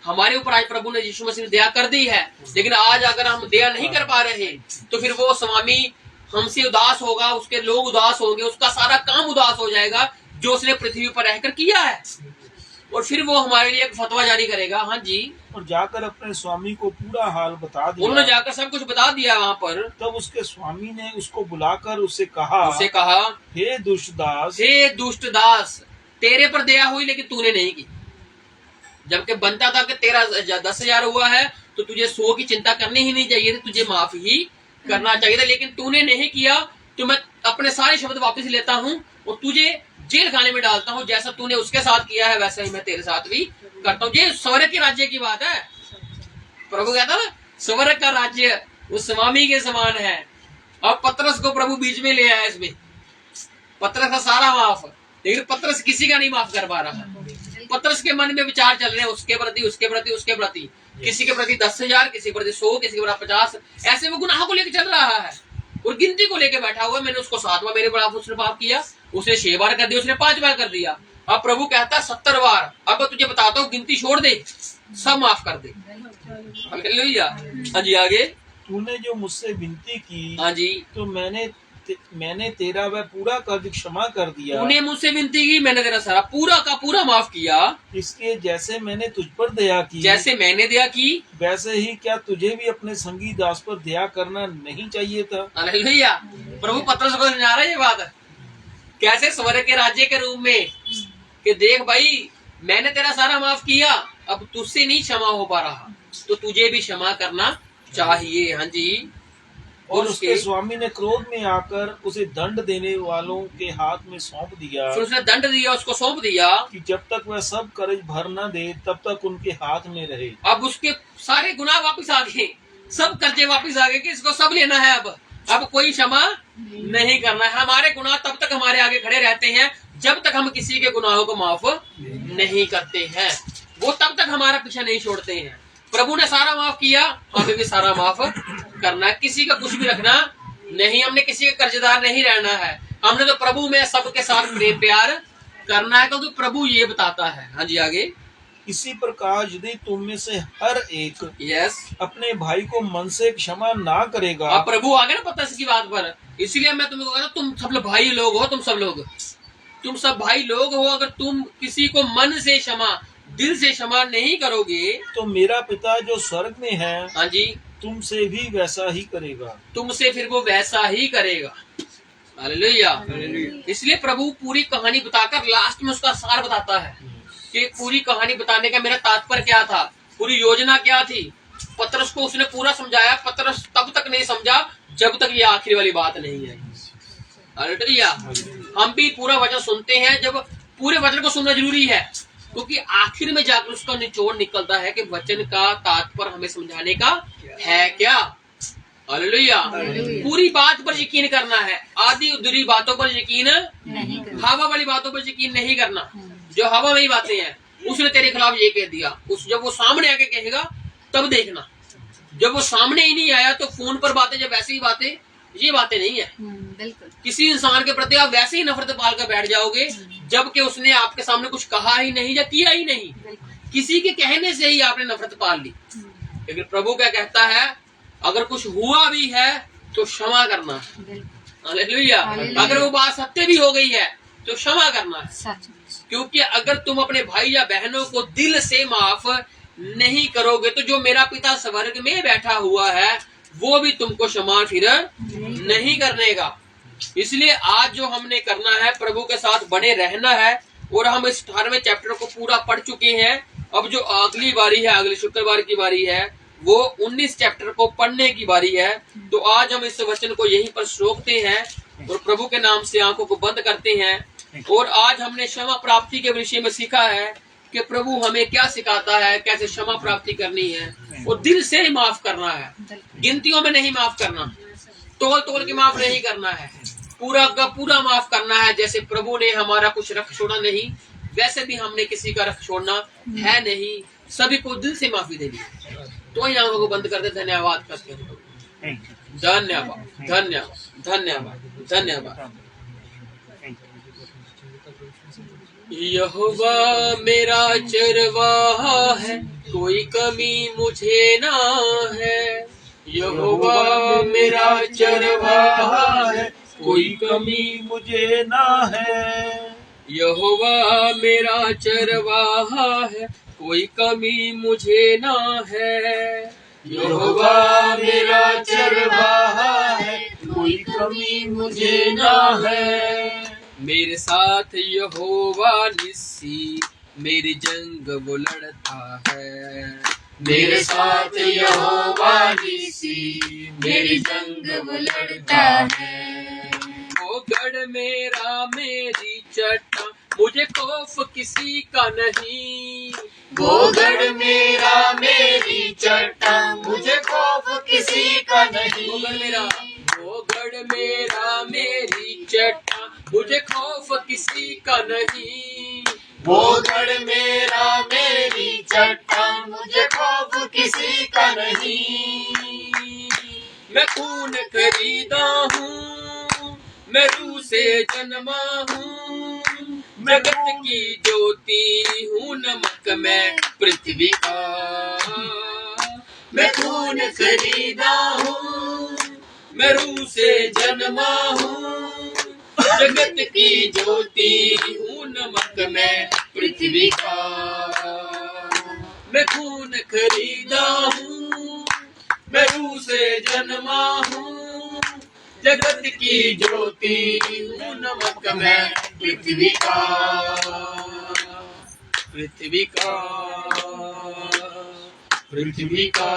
हमारे ऊपर आज प्रभु ने यीशु मसीह ने दया कर दी है, लेकिन आज अगर हम दया नहीं कर पा रहे तो फिर वो स्वामी हमसे उदास होगा, उसके लोग उदास होंगे, उसका सारा काम उदास हो जाएगा जो उसने पृथ्वी पर रहकर किया है, और फिर वो हमारे लिए एक फतवा जारी करेगा। हाँ जी। और जाकर अपने स्वामी को पूरा हाल बता दिया। उन्होंने जाकर सब कुछ बता दिया वहाँ पर। तब उसके स्वामी ने उसको बुलाकर उससे कहा हे दुष्ट दास, हे दुष्ट दास, तेरे पर दया हुई लेकिन तूने नहीं की। जबकि बनता था कि तेरा 10,000 हुआ है तो तुझे 100 की चिंता करनी ही नहीं चाहिए थी, तुझे माफ ही करना चाहिए था, लेकिन तूने नहीं किया। तो मैं अपने सारे शब्द वापस लेता हूँ और तुझे जेल खाने में डालता हूँ। जैसा तूने उसके साथ किया है वैसा ही मैं तेरे साथ भी करता हूँ। ये स्वर्ग के राज्य की बात है। प्रभु कहता ना स्वर्ग का राज्य उस स्वामी के समान है। अब पतरस को प्रभु बीच में ले आया, इसमें पतरस का सारा माफ, लेकिन पतरस किसी का नहीं माफ कर पा रहा। पतरस के मन में विचार चल रहे हैं उसके प्रति, उसके प्रति, उसके प्रति, किसी के प्रति 10,000, किसी के प्रति 100, किसी के प्रति 50, ऐसे वो गुनाह को लेकर चल रहा है और गिनती को लेकर बैठा हुआ। मैंने उसको 7 बार मेरे बराबर उसने पाप किया, उसने 6 बार कर दिया, उसने 5 बार कर दिया। अब प्रभु कहता है 70 बार। अब तुझे बताता हूँ गिनती छोड़ दे, सब माफ कर दे। हालेलुया। हाँ जी आगे। तूने जो मुझसे विनती की, हाँ जी, तो मैंने तेरा वह पूरा कर्ज क्षमा कर दिया। तूने मुझसे विनती की, मैंने तेरा सारा पूरा का पूरा माफ किया। इसके जैसे मैंने तुझ पर दया की, जैसे मैंने दया की वैसे ही क्या तुझे भी अपने संगी दास पर दया करना नहीं चाहिए था। हालेलुया। प्रभु पतरस को समझा रहा है ये बात कैसे स्वर्ग के राज्य के रूप में कि देख भाई मैंने तेरा सारा माफ किया, अब तुझसे नहीं क्षमा हो पा रहा तो तुझे भी क्षमा करना चाहिए। हाँ जी। और उसके स्वामी ने क्रोध में आकर उसे दंड देने वालों के हाथ में सौंप दिया। फिर उसने दंड दिया, उसको सौंप दिया कि जब तक वह सब कर्ज भर न दे तब तक उनके हाथ में रहे। अब उसके सारे गुनाह वापस आ गए, सब कर्जे वापस आ गए कि इसको सब लेना है। अब कोई क्षमा नहीं करना है। हमारे गुनाह तब तक हमारे आगे खड़े रहते हैं जब तक हम किसी के गुनाहों को माफ नहीं करते हैं, वो तब तक हमारा पीछा नहीं छोड़ते हैं। प्रभु ने सारा माफ किया, हमें भी सारा माफ करना है। किसी का कुछ भी रखना नहीं, हमने किसी का कर्जदार नहीं रहना है। हमने तो प्रभु में सबके साथ प्रेम प्यार करना है, क्योंकि प्रभु ये बताता है। हाँ जी आगे। इसी प्रकार यदि तुम में से हर एक यस अपने भाई को मन से क्षमा ना करेगा। अब प्रभु आ गए ना पता की बात पर, इसलिए मैं तुम्हें कहता तुम सब लोग भाई लोग हो, तुम सब भाई लोग हो। अगर तुम किसी को मन से क्षमा, दिल से क्षमा नहीं करोगे तो मेरा पिता जो स्वर्ग में है, हाँ जी, तुमसे भी वैसा ही करेगा। तुमसे फिर वो वैसा ही करेगा। हालेलुया। इसलिए प्रभु पूरी कहानी बताकर लास्ट में उसका सार बताता है कि पूरी कहानी बताने का मेरा तात्पर्य क्या था, पूरी योजना क्या थी। पतरस को उसने पूरा समझाया। पतरस तब तक नहीं समझा जब तक ये आखिरी वाली बात नहीं है। हालेलुया। हम भी पूरा वचन सुनते हैं, जब पूरे वचन को सुनना जरूरी है, क्योंकि आखिर में जाकर उसका निचोड़ निकलता है कि वचन का तात्पर्य हमें समझाने का है क्या। हालेलुया। पूरी बात पर यकीन करना है, आधी अधूरी बातों पर यकीन नहीं, हवा वाली बातों पर यकीन नहीं करना। जो हवा में ही बातें हैं, उसने तेरे खिलाफ ये कह दिया, जब वो सामने आके कहेगा तब देखना। जब वो सामने ही नहीं आया तो फोन पर बातें, जब ऐसी बातें, ये बातें नहीं है। किसी इंसान के प्रति आप वैसे ही नफरत पाल कर बैठ जाओगे जबकि उसने आपके सामने कुछ कहा ही नहीं या किया ही नहीं, किसी के कहने से ही आपने नफरत पाल ली। लेकिन प्रभु क्या कहता है, अगर कुछ हुआ भी है तो क्षमा करना है। हालेलुया। अगर वो बात सत्य भी हो गई है तो क्षमा करना है, क्योंकि अगर तुम अपने भाई या बहनों को दिल से माफ नहीं करोगे तो जो मेरा पिता स्वर्ग में बैठा हुआ है वो भी तुमको क्षमा फिर नहीं करने का। इसलिए आज जो हमने करना है, प्रभु के साथ बने रहना है। और हम इस 18वें चैप्टर को पूरा पढ़ चुके हैं। अब जो अगली बारी है, अगले शुक्रवार की बारी है, वो 19 चैप्टर को पढ़ने की बारी है। तो आज हम इस वचन को यहीं पर रोकते हैं और प्रभु के नाम से आंखों को बंद करते हैं। और आज हमने क्षमा प्राप्ति के विषय में सीखा है कि प्रभु हमें क्या सिखाता है, कैसे क्षमा प्राप्ति करनी है। और दिल से ही माफ करना है, गिनतियों में नहीं माफ करना, तोल तोल के माफ नहीं करना है, पूरा का पूरा माफ करना है। जैसे प्रभु ने हमारा कुछ रख छोड़ा नहीं, वैसे भी हमने किसी का रख छोड़ना है नहीं, सभी को दिल से माफी देनी। तो ही आंखों को बंद करते धन्यवाद करते हैं। धन्यवाद, धन्यवाद, धन्यवाद, धन्यवाद। यहोवा मेरा चरवाहा है, कोई कमी मुझे ना है। यहोवा मेरा चरवाहा है, कोई कमी मुझे ना है। यहोवा मेरा चरवाहा है, कोई कमी मुझे ना है। यहोवा मेरा चरवाहा है, कोई कमी मुझे ना है। मेरे साथ यहोवा निस्सी मेरी जंग वो लड़ता है। मेरे साथ यहोवा निस्सी मेरी जंग वो लड़ता है। वो गढ़ मेरा मेरी चट्टान, मुझे खौफ किसी का नहीं। वो गढ़ मेरा मेरी चट्टान, मुझे खौफ किसी का नहीं। वो गढ़ मेरा मेरी चट्टान, मुझे खौफ किसी का नहीं। वो गढ़ मेरा मेरी चट्टान, मुझे खौफ किसी का नहीं। मैं खून खरीदा हूँ, मैं रूह से जन्मा हूँ, जगत की ज्योति हूँ, नमक मैं पृथ्वी का। मैं खून खरीदा हूँ, मैं रूह से जन्मा हूँ, जगत की ज्योति हूँ, नमक मैं पृथ्वी का। मैं खून खरीदा हूँ, मैं रूह से जन्मा हूँ, जगत की ज्योति हूँ, नमक मैं पृथ्वी का। पृथ्वी का, पृथ्वी का।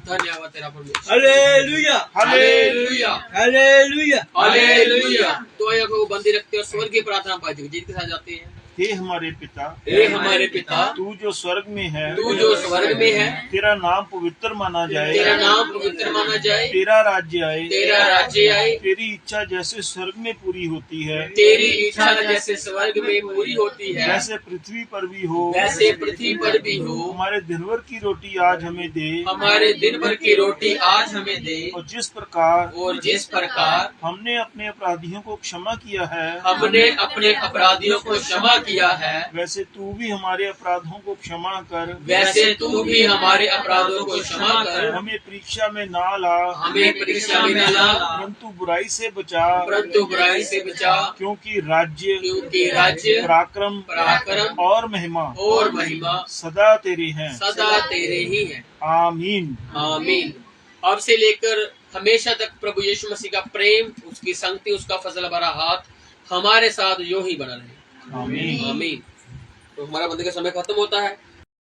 धन्यवाद तेरा परमेश्वर। Hallelujah, hallelujah, hallelujah, hallelujah. तो आंखों को बंदी रखते और स्वर्गीय प्रार्थना पाती जीत के साथ जाते हैं। हे हमारे पिता, हे हमारे पिता, तू जो स्वर्ग में है, तू जो स्वर्ग में है, तेरा नाम पवित्र माना जाए, तेरा नाम पवित्र माना जाए, तेरा राज्य आए, तेरा राज्य आए, तेरी इच्छा जैसे स्वर्ग में पूरी होती है, तेरी इच्छा जैसे स्वर्ग में पूरी होती है, वैसे पृथ्वी पर भी हो, वैसे पृथ्वी पर भी हो। हमारे दिन भर की रोटी आज हमें दे, हमारे दिन भर की रोटी आज हमें दे। और जिस प्रकार हमने अपने अपराधियों को क्षमा किया है, हमने अपने अपराधियों को क्षमा किया है, वैसे तू भी हमारे अपराधों को क्षमा कर, वैसे तू भी हमारे अपराधों को क्षमा कर, हमें परीक्षा में ना ला, हमें परीक्षा में न ला, परंतु बुराई से बचा, परंतु बुराई से बचा, क्योंकि राज्य पराक्रम और महिमा सदा तेरे हैं, सदा तेरे ही हैं। आमीन। आमीन। अब से लेकर हमेशा तक प्रभु यीशु मसीह का प्रेम, उसकी संगति, उसका फजल भरा हाथ हमारे साथ यूं ही बना रहे। आमीन। आमीन। तो हमारा बंदे का समय खत्म होता है।